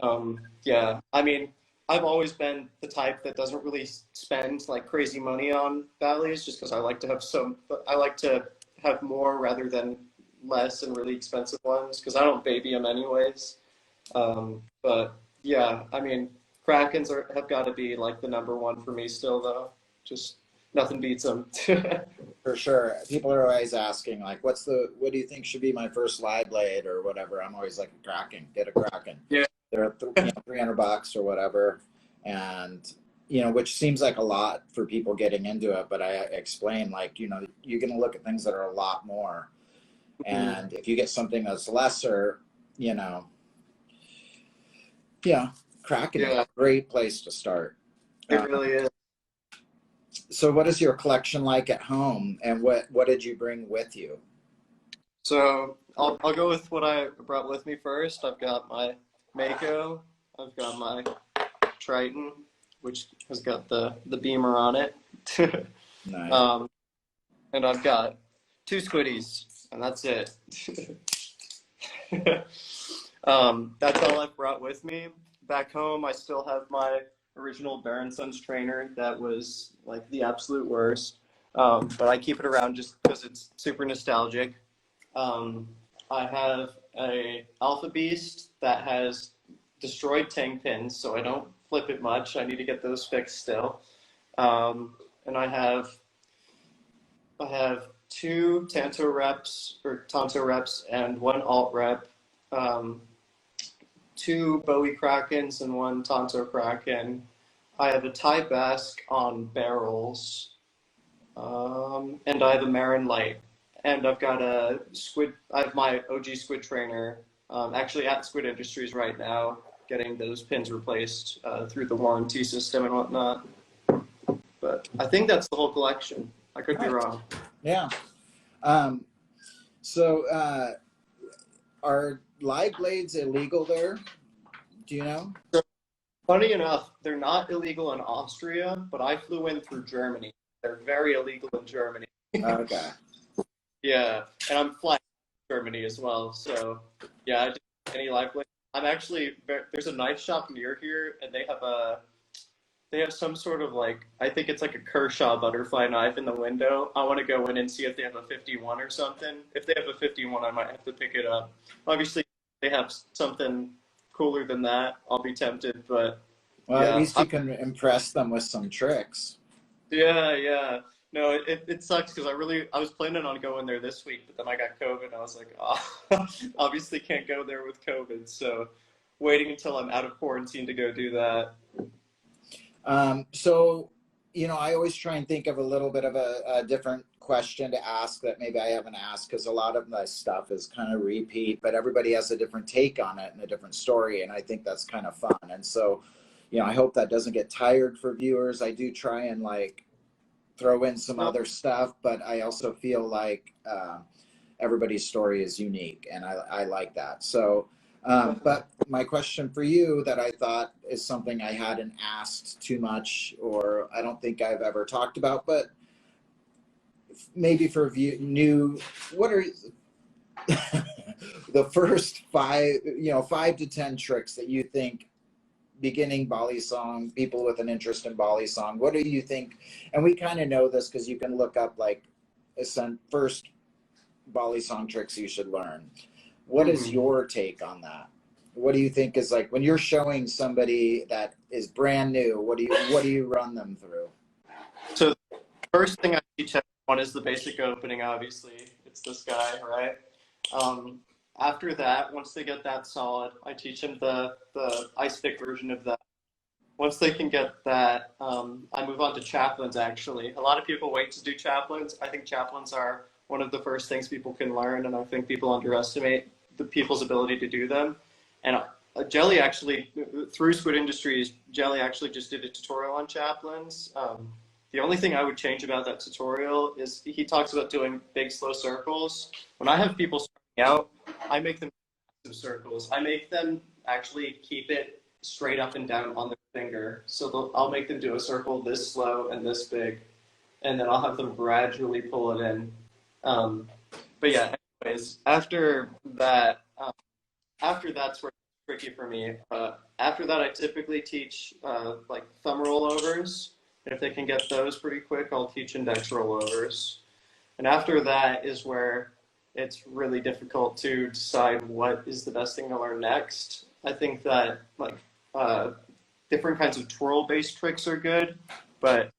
yeah, I mean, I've always been the type that doesn't really spend like crazy money on valleys, just because I like to have more rather than less and really expensive ones, because I don't baby them anyways. But yeah, I mean, have got to be like the number one for me still, though. Just nothing beats them. For sure. People are always asking, like, what do you think should be my first slide blade or whatever? I'm always like, Kraken, get a Kraken. Yeah. They're $300 or whatever. And, which seems like a lot for people getting into it. But I explain, like, you're going to look at things that are a lot more. And if you get something that's lesser, yeah, Kraken is Yeah, a great place to start. it really is. So what is your collection like at home, and what did you bring with you? So I'll go with what I brought with me first. I've got my Mako. I've got my Triton, which has got the beamer on it. Nice. And I've got two squiddies, and that's it. That's all I've brought with me. Back home, I still have my original Balisongs trainer that was like the absolute worst. But I keep it around just because it's super nostalgic. Um, I have a Alpha Beast that has destroyed tank pins, so I don't flip it much. I need to get those fixed still. And I have two Tanto reps and one alt rep. Two Bowie Krakens and one Tonto Kraken. I have a Thai Basque on barrels, and I have a Marin Light. And I've got a squid. I have my OG squid trainer, actually at Squid Industries right now, getting those pins replaced through the warranty system and whatnot. But I think that's the whole collection. I could be wrong. Yeah. So are live blades illegal there? Do you know? Funny enough, they're not illegal in Austria, but I flew in through Germany. They're very illegal in Germany. Okay. Yeah, and I'm flying to Germany as well. So yeah, I do any live blade. I'm actually there's a knife shop near here, and they have some sort of like, I think it's like a Kershaw butterfly knife in the window. I want to go in and see if they have a 51 or something. If they have a 51, I might have to pick it up. Obviously, if they have something cooler than that, I'll be tempted. But Well, yeah, at least you can impress them with some tricks. yeah. No, it sucks because I was planning on going there this week, but then I got COVID, and I was like, oh, obviously can't go there with COVID. So waiting until I'm out of quarantine to go do that. So, I always try and think of a little bit of a different question to ask that maybe I haven't asked, because a lot of my stuff is kind of repeat, but everybody has a different take on it and a different story. And I think that's kind of fun. And so, I hope that doesn't get tired for viewers. I do try and like throw in some other stuff, but I also feel like everybody's story is unique, and I like that. So, but my question for you that I thought is something I hadn't asked too much, or I don't think I've ever talked about, but maybe for new, what are the first 5 to 10 tricks that you think beginning Balisong, people with an interest in Balisong, what do you think? And we kind of know this because you can look up like first Balisong tricks you should learn. What is your take on that? What do you think is like when you're showing somebody that is brand new, what do you run them through? So the first thing I teach everyone is the basic opening, obviously. It's this guy, right? After that, once they get that solid, I teach them the ice pick version of that. Once they can get that, I move on to chaplains, actually. A lot of people wait to do chaplains. I think chaplains are one of the first things people can learn, and I think people underestimate the people's ability to do them. And Jelly actually, through Squid Industries, Jelly actually just did a tutorial on chaplains. The only thing I would change about that tutorial is he talks about doing big, slow circles. When I have people starting out, I make them massive circles. I make them actually keep it straight up and down on their finger. So I'll make them do a circle this slow and this big, and then I'll have them gradually pull it in. But yeah, anyways, after that's where it's tricky for me. After that, I typically teach like thumb rollovers. If they can get those pretty quick, I'll teach index rollovers. And after that is where it's really difficult to decide what is the best thing to learn next. I think that like different kinds of twirl-based tricks are good, but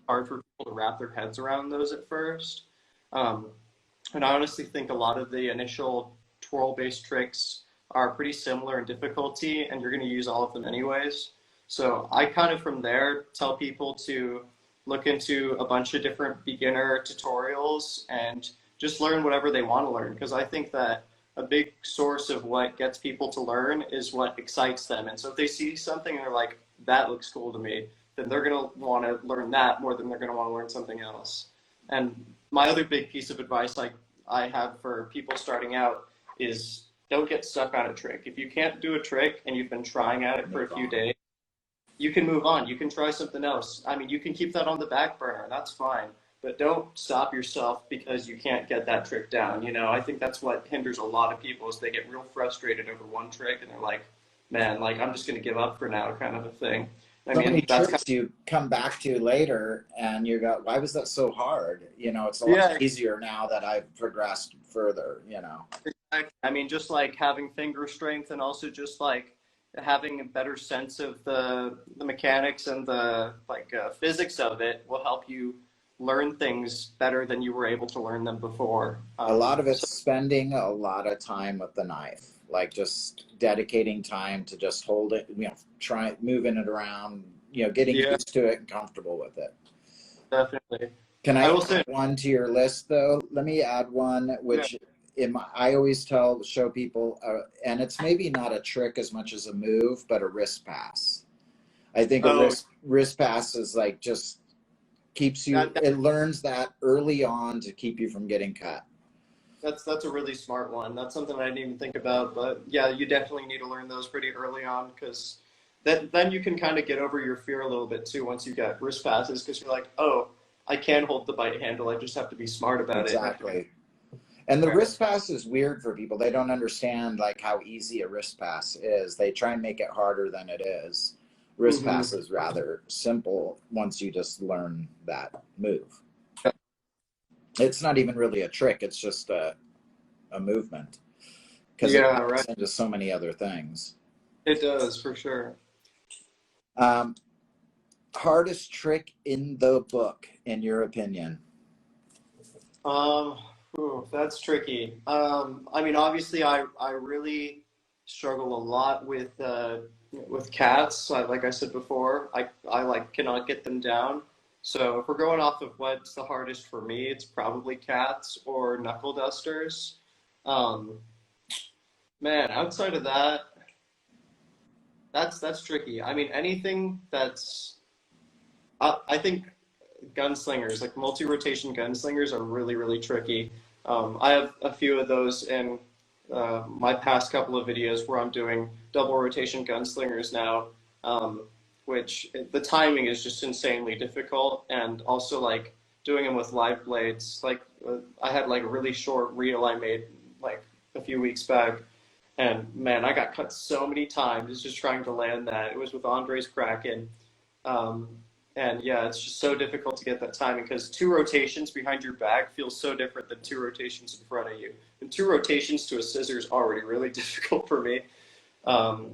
hard for people to wrap their heads around those at first. And I honestly think a lot of the initial twirl-based tricks are pretty similar in difficulty, and you're going to use all of them anyways. So I kind of from there tell people to look into a bunch of different beginner tutorials and just learn whatever they want to learn, because I think that a big source of what gets people to learn is what excites them. And so if they see something and they're like, that looks cool to me, then they're going to want to learn that more than they're going to want to learn something else. And my other big piece of advice I have for people starting out is don't get stuck on a trick. If you can't do a trick and you've been trying at it for a few days, you can move on. You can try something else. I mean, you can keep that on the back burner. That's fine. But don't stop yourself because you can't get that trick down. You know, I think that's what hinders a lot of people is they get real frustrated over one trick and they're like, man, like I'm just going to give up for now kind of a thing. I So mean, many that's tricks you come back to later and you go, why was that so hard? You know, it's a lot easier now that I've progressed further, you know. I mean, just like having finger strength and also just like having a better sense of the mechanics and the physics of it will help you learn things better than you were able to learn them before. A lot of it's spending a lot of time with the knife, like just dedicating time to just hold it, you know, try moving it around, you know, getting used to it and comfortable with it. Definitely. Can I add one to your list though? Let me add one, which I always show people, and it's maybe not a trick as much as a move, but a wrist pass. I think a wrist pass is like just keeps you, it learns that early on to keep you from getting cut. That's a really smart one. That's something I didn't even think about, but yeah, you definitely need to learn those pretty early on because then you can kind of get over your fear a little bit too once you get wrist passes because you're like, oh, I can hold the bite handle. I just have to be smart about it. Exactly. And the wrist pass is weird for people. They don't understand like how easy a wrist pass is. They try and make it harder than it is. Wrist pass is rather simple once you just learn that move. It's not even really a trick. It's just a movement because it goes into so many other things. It does, for sure. Hardest trick in the book, in your opinion? That's tricky. I mean, obviously, I really struggle a lot with cats. Like I said before, I like cannot get them down. So if we're going off of what's the hardest for me, it's probably cats or knuckle dusters. Man, outside of that, that's tricky. I mean, anything that's, I think gunslingers, like multi-rotation gunslingers are really, really tricky. I have a few of those in my past couple of videos where I'm doing double rotation gunslingers now, which the timing is just insanely difficult, and also like doing them with live blades. Like I had like a really short reel I made like a few weeks back, and man, I got cut so many times just trying to land that. It was with Andre's Kraken. Um, and yeah, it's just so difficult to get that timing because two rotations behind your back feels so different than two rotations in front of you. And two rotations to a scissor is already really difficult for me. Um,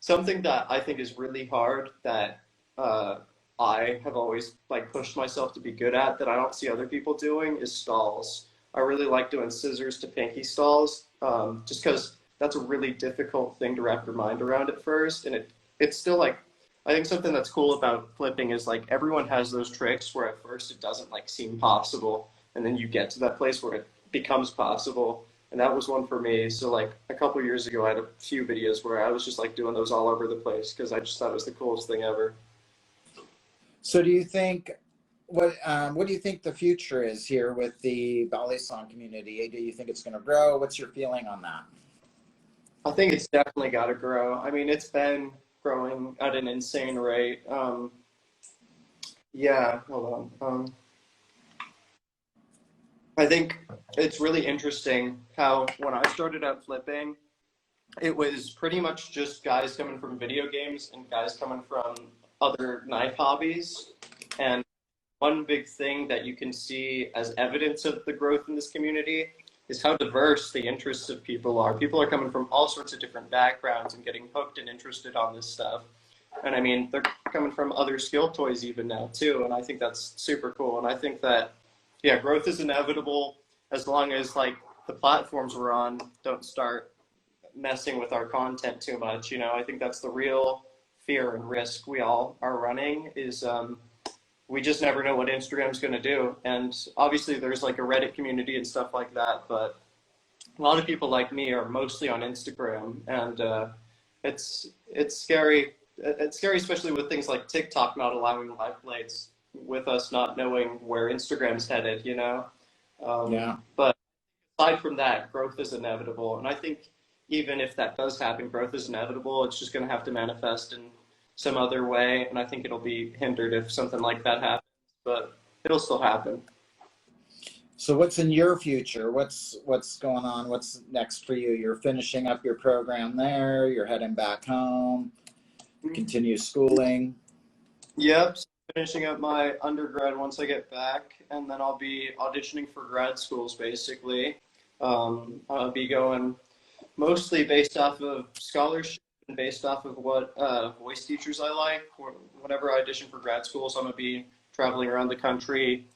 Something that I think is really hard that uh, I have always like pushed myself to be good at that I don't see other people doing is stalls. I really like doing scissors to pinky stalls, just because that's a really difficult thing to wrap your mind around at first, and it's still like I think something that's cool about flipping is like everyone has those tricks where at first it doesn't like seem possible, and then you get to that place where it becomes possible. And that was one for me. So like a couple years ago, I had a few videos where I was just like doing those all over the place because I just thought it was the coolest thing ever. So do you think what do you think the future is here with the Balisong community? Do you think it's going to grow? What's your feeling on that? I think it's definitely got to grow. I mean, it's been growing at an insane rate. Yeah, hold on. I think it's really interesting how when I started out flipping, it was pretty much just guys coming from video games and guys coming from other knife hobbies. And one big thing that you can see as evidence of the growth in this community is how diverse the interests of people are. People are coming from all sorts of different backgrounds and getting hooked and interested on this stuff. And I mean, they're coming from other skill toys even now too. And I think that's super cool. And I think that, yeah, growth is inevitable as long as like the platforms we're on don't start messing with our content too much. You know, I think that's the real fear and risk we all are running is we just never know what Instagram's going to do. And obviously there's like a Reddit community and stuff like that, but a lot of people like me are mostly on Instagram, and it's scary. It's scary, especially with things like TikTok not allowing live blades, with us not knowing where Instagram's headed. You know, Yeah. but aside from that, growth is inevitable, and I think even if that does happen, growth is inevitable. It's just going to have to manifest in some other way, and I think it'll be hindered if something like that happens, but it'll still happen. So what's in your future? What's going on? What's next for you? You're finishing up your program there. You're heading back home. Continue schooling. Yep, so finishing up my undergrad once I get back, and then I'll be auditioning for grad schools basically. I'll be going mostly based off of scholarship and based off of what voice teachers I like. Whenever I audition for grad schools, I'm going to be traveling around the country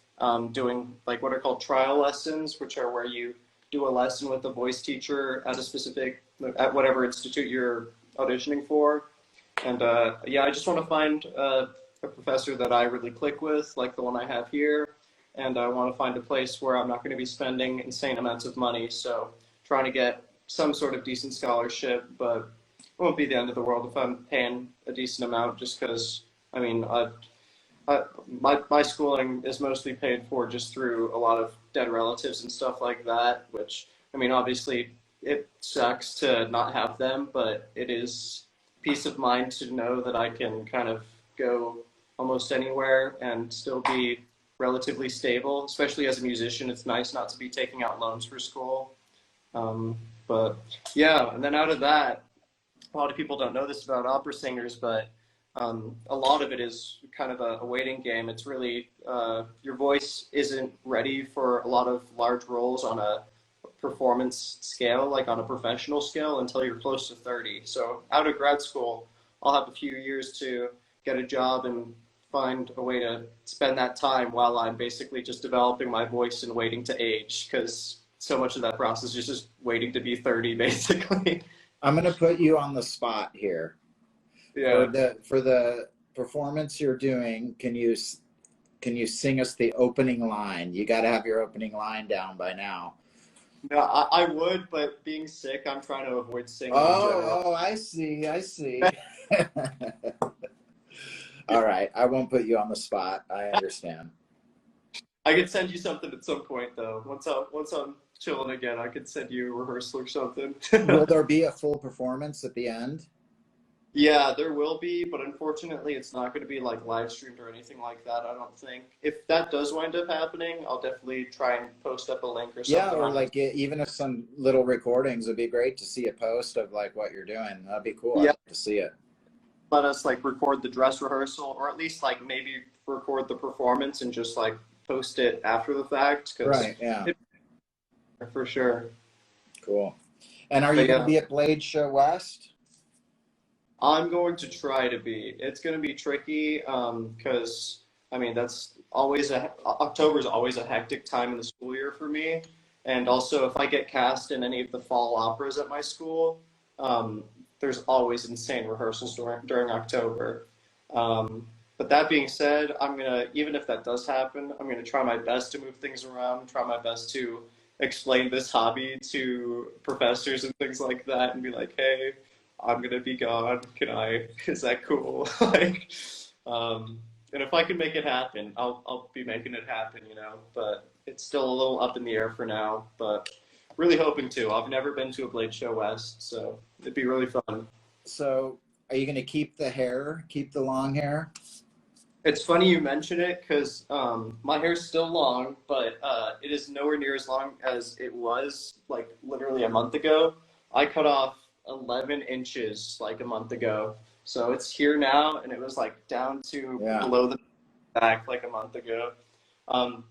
doing like what are called trial lessons, which are where you do a lesson with a voice teacher at a specific, at whatever institute you're auditioning for. And yeah, I just want to find a professor that I really click with, like the one I have here. And I want to find a place where I'm not going to be spending insane amounts of money. So trying to get some sort of decent scholarship, but it won't be the end of the world if I'm paying a decent amount just because, I mean, my schooling is mostly paid for just through a lot of dead relatives and stuff like that, which, I mean, obviously it sucks to not have them, but it is peace of mind to know that I can kind of go almost anywhere and still be relatively stable, especially as a musician. It's nice not to be taking out loans for school. But yeah, and then out of that, a lot of people don't know this about opera singers, but a lot of it is kind of a waiting game. It's really, your voice isn't ready for a lot of large roles on a performance scale, like on a professional scale, until you're close to 30. So out of grad school, I'll have a few years to get a job and find a way to spend that time while I'm basically just developing my voice and waiting to age, because so much of that process is just waiting to be 30, basically. I'm going to put you on the spot here. Yeah. For the performance you're doing, can you sing us the opening line? You got to have your opening line down by now. No, I would, but being sick, I'm trying to avoid singing in general. Oh, I see. All right, I won't put you on the spot. I understand. I could send you something at some point, though. Once I'm chilling again. I could send you a rehearsal or something. Will there be a full performance at the end? Yeah, there will be, but unfortunately, it's not going to be like live streamed or anything like that. I don't think. If that does wind up happening, I'll definitely try and post up a link or Yeah, something or on. like even if some little recordings, it'd be great to see a post of like what you're doing. That'd be cool. I'd Yeah, like to see it. let us like record the dress rehearsal, or at least like maybe record the performance and just like post it after the fact, because Right. Yeah. for sure. Cool. And are you But going to yeah, be at Blade Show West? I'm going to try to be. It's going to be tricky because I mean that's always a October is always a hectic time in the school year for me, and also if I get cast in any of the fall operas at my school, there's always insane rehearsals during October. But that being said, I'm gonna even if that does happen, I'm gonna try my best to move things around, try my best to explain this hobby to professors and things like that, and be like, hey. I'm gonna be gone. Can I? Is that cool? Like, and if I can make it happen, I'll be making it happen, you know. But it's still a little up in the air for now. But really hoping to. I've never been to a Blade Show West, so it'd be really fun. So are you going to keep the hair, keep the long hair? It's funny you mention it because my hair's still long, but it is nowhere near as long as it was like literally a month ago. I cut off 11 inches like a month ago. So it's here now, and it was like down to Yeah. below the back like a month ago.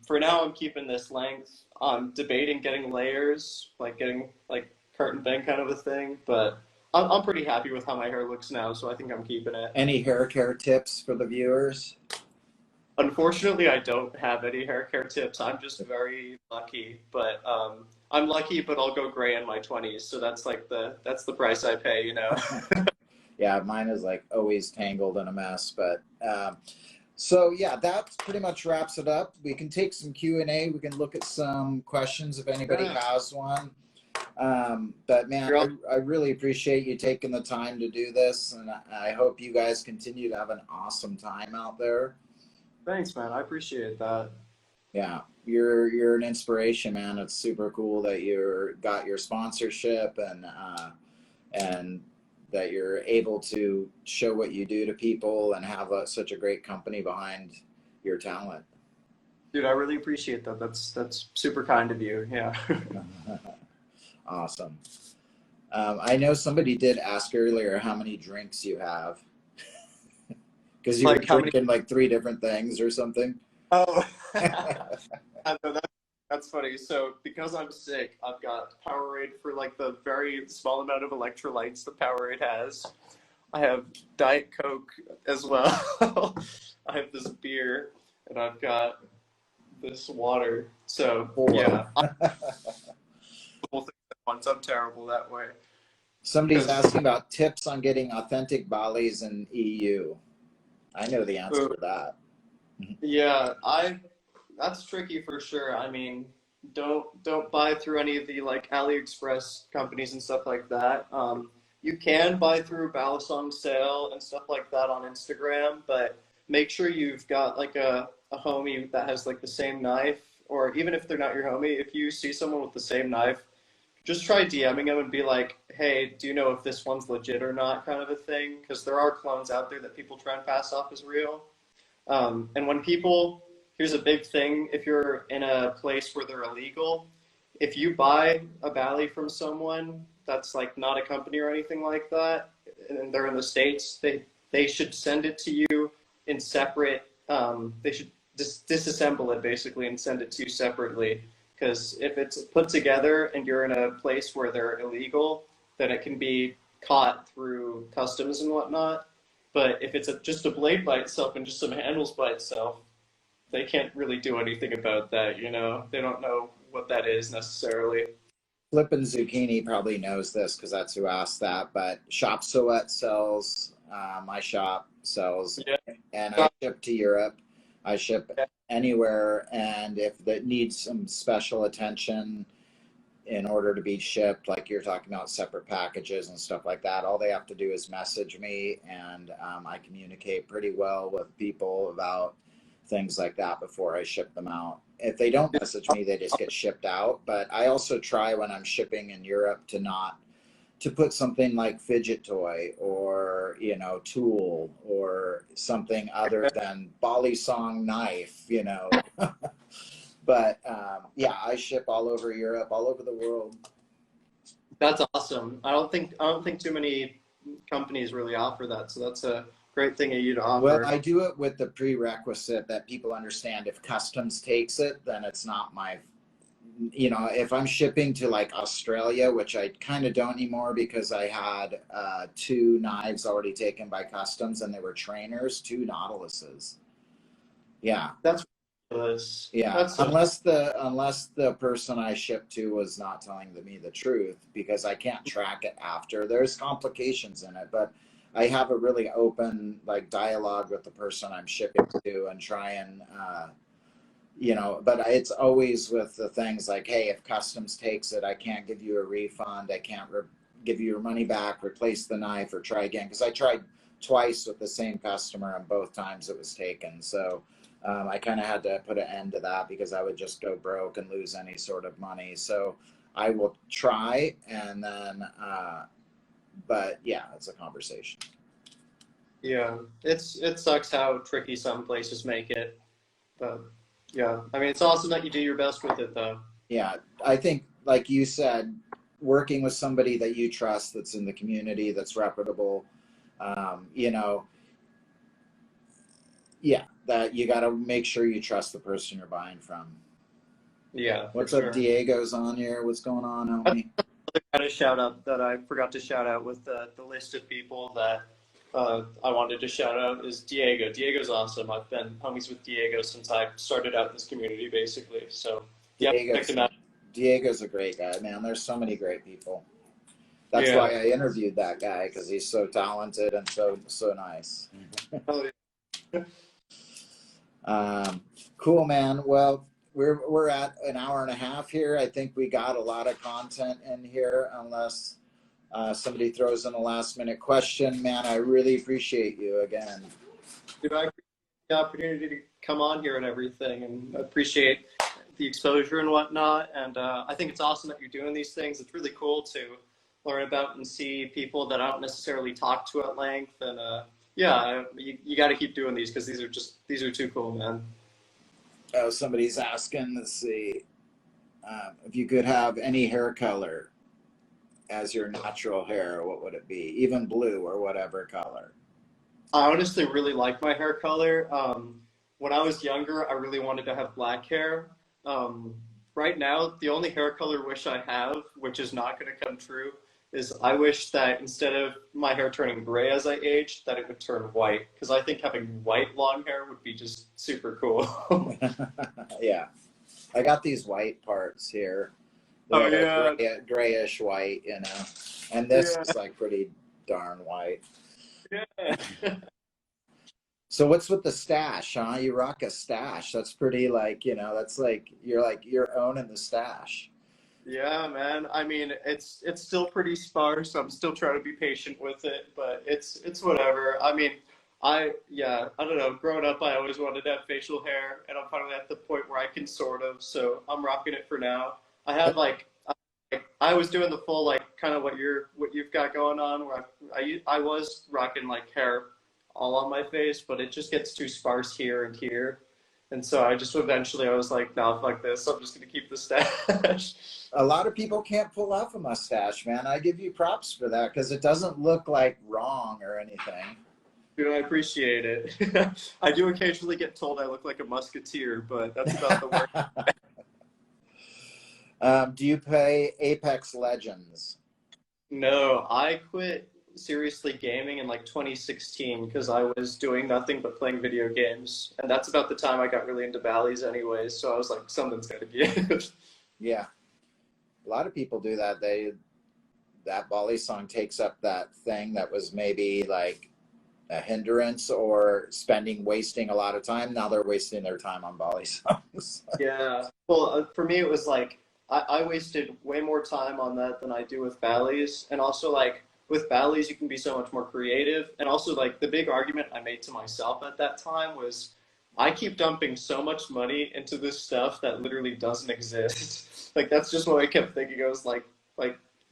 For now, I'm keeping this length. I'm debating getting layers, like getting like curtain bang kind of a thing, but I'm pretty happy with how my hair looks now, so I think I'm keeping it. Any hair care tips for the viewers? Unfortunately, I don't have any hair care tips. I'm just very lucky, but I'm lucky, but I'll go gray in my 20s, so that's the price I pay, you know. Yeah, mine is like always tangled in a mess. But so yeah, that pretty much wraps it up. We can take some Q&A. We can look at some questions if anybody Yeah. has one. But man, I really appreciate you taking the time to do this, and I hope you guys continue to have an awesome time out there. Thanks, man. I appreciate that. Yeah, you're an inspiration, man. It's super cool that you're got your sponsorship and that you're able to show what you do to people and have such a great company behind your talent. Dude, I really appreciate that. That's super kind of you. Yeah. Awesome. I know somebody did ask earlier how many drinks you have because you were Like how many? drinking like 3 different things or something. Oh, I know that's funny. So because I'm sick, I've got Powerade for like the very small amount of electrolytes the Powerade has. I have Diet Coke as well. I have this beer, and I've got this water. So yeah, I'm both at once. I'm terrible that way. Somebody's 'Cause, asking about tips on getting authentic Balis in EU. I know the answer to that. yeah, I that's tricky for sure. I mean, don't buy through any of the like AliExpress companies and stuff like that. You can buy through Balisong sale and stuff like that on Instagram, but make sure you've got like a homie that has like the same knife, or even if they're not your homie, if you see someone with the same knife, just try DMing them and be like, hey, do you know if this one's legit or not, kind of a thing, because there are clones out there that people try and pass off as real. And when people, here's a big thing, if you're in a place where they're illegal, if you buy a Bali from someone that's like not a company or anything like that, and they're in the States, they should send it to you in separate, they should disassemble it basically and send it to you separately. Because if it's put together and you're in a place where they're illegal, then it can be caught through customs and whatnot. But if it's just a blade by itself and just some handles by itself, they can't really do anything about that, you know? They don't know what that is necessarily. Flippin' Zucchini probably knows this because that's who asked that. But Shop Soet sells, my shop sells, Yeah. and I ship to Europe. I ship anywhere, and if that needs some special attention in order to be shipped, like you're talking about separate packages and stuff like that, all they have to do is message me, and I communicate pretty well with people about things like that before I ship them out. If they don't message me, they just get shipped out. But I also try when I'm shipping in Europe to put something like fidget toy or, you know, tool or something other than Balisong knife, you know. But yeah, I ship all over Europe, all over the world. That's awesome. I don't think too many companies really offer that, so that's a great thing of you to Well, offer. I do it with the prerequisite that people understand if customs takes it, then it's not my, you know, if I'm shipping to like Australia, which I kind of don't anymore because I had two knives already taken by customs and they were trainers, two Nautiluses. Yeah. That's ridiculous. Yeah, That's so unless the person I shipped to was not telling me the truth, because I can't track it after. There's complications in it, but I have a really open like dialogue with the person I'm shipping to and try and you know, but it's always with the things like, hey, if customs takes it, I can't give you a refund. I can't give you your money back, replace the knife, or try again, because I tried twice with the same customer and both times it was taken. So I kind of had to put an end to that because I would just go broke and lose any sort of money. So I will try, and then, but yeah, it's a conversation. yeah. It sucks how tricky some places make it, but yeah. I mean, it's awesome that you do your best with it, though. Yeah, I think, like you said, working with somebody that you trust, that's in the community, that's reputable, you know, yeah, that you got to make sure you trust the person you're buying from. Yeah, for What's up, sure. Diego's on here? What's going on, homie? I had a shout out that I forgot to shout out with the list of people that I wanted to shout out is Diego. Diego's awesome. I've been homies with Diego since I started out in this community, basically. So yeah, check Diego's him out. Diego's a great guy, man. There's so many great people. That's Yeah. why I interviewed that guy, because he's so talented and so nice. Oh, Cool, man. Well, we're at an hour and a half here. I think we got a lot of content in here, unless somebody throws in a last minute question. Man, I really appreciate you again. dude, I appreciate the opportunity to come on here and everything, and I appreciate the exposure and whatnot. And I think it's awesome that you're doing these things. It's really cool to learn about and see people that I don't necessarily talk to at length. And yeah, you got to keep doing these because these are too cool, man. Oh, somebody's asking. Let's see. If you could have any hair color as your natural hair, what would it be? Even blue or whatever color. I honestly really like my hair color. When I was younger, I really wanted to have black hair. Right now, the only hair color wish I have, which is not going to come true, is I wish that instead of my hair turning gray as I age, that it would turn white. Because I think having white long hair would be just super cool. Yeah. I got these white parts here. Oh They're yeah, grayish white, you know. And this yeah, is like pretty darn white. yeah. So what's with the stash, huh? You rock a stash. That's pretty like, you know, that's like you're owning the stash. Yeah, man. I mean, it's still pretty sparse. I'm still trying to be patient with it, but it's whatever. I mean, I don't know. Growing up, I always wanted to have facial hair, and I'm finally at the point where I can sort of. So I'm rocking it for now. I have I was doing the full like kind of what you've got going on, where I was rocking like hair all on my face, but it just gets too sparse here and here. And so I just eventually I was like, no, fuck this. I'm just gonna keep the stash. A lot of people can't pull off a mustache, man. I give you props for that because it doesn't look like wrong or anything. Dude, I appreciate it. I do occasionally get told I look like a musketeer, but that's about the worst. Do you play Apex Legends? No, I quit seriously gaming in like 2016 because I was doing nothing but playing video games, and that's about the time I got really into Bally's anyways. So I was like, something's gotta give. Yeah, a lot of people do that. That Balisong takes up that thing that was maybe like a hindrance or wasting a lot of time. Now they're wasting their time on Balisongs. Yeah. Well, for me, it was like I wasted way more time on that than I do with Bally's. And also, like, with Bally's, you can be so much more creative. And also, like, the big argument I made to myself at that time was I keep dumping so much money into this stuff that literally doesn't exist. Like that's just what I kept thinking. I was like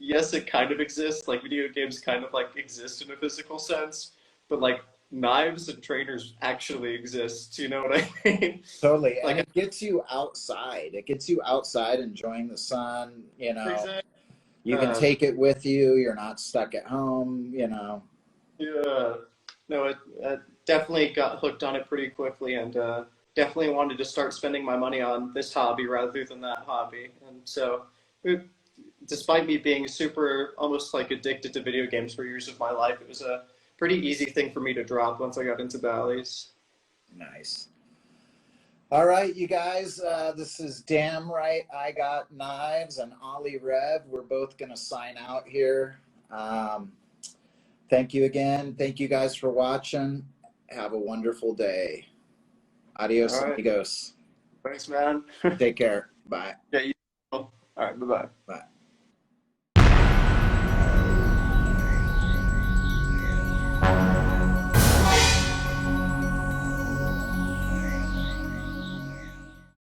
yes, it kind of exists. Like video games kind of like exist in a physical sense, but like knives and trainers actually exist. You know what I mean? Totally. And Like it gets you outside. It gets you outside enjoying the sun, you know. exactly. You can take it with you. You're not stuck at home, you know. Yeah. No, it definitely got hooked on it pretty quickly, and definitely wanted to start spending my money on this hobby rather than that hobby. And so, it, despite me being super, almost like addicted to video games for years of my life, it was a pretty easy thing for me to drop once I got into Bally's. Nice. All right, you guys, this is Damn Right I Got Knives and Ollie Rev. We're both going to sign out here. Thank you again. Thank you guys for watching. Have a wonderful day. All Adios, right. amigos. Thanks, man. Take care. Bye. Yeah, you. All right. Bye bye. Bye.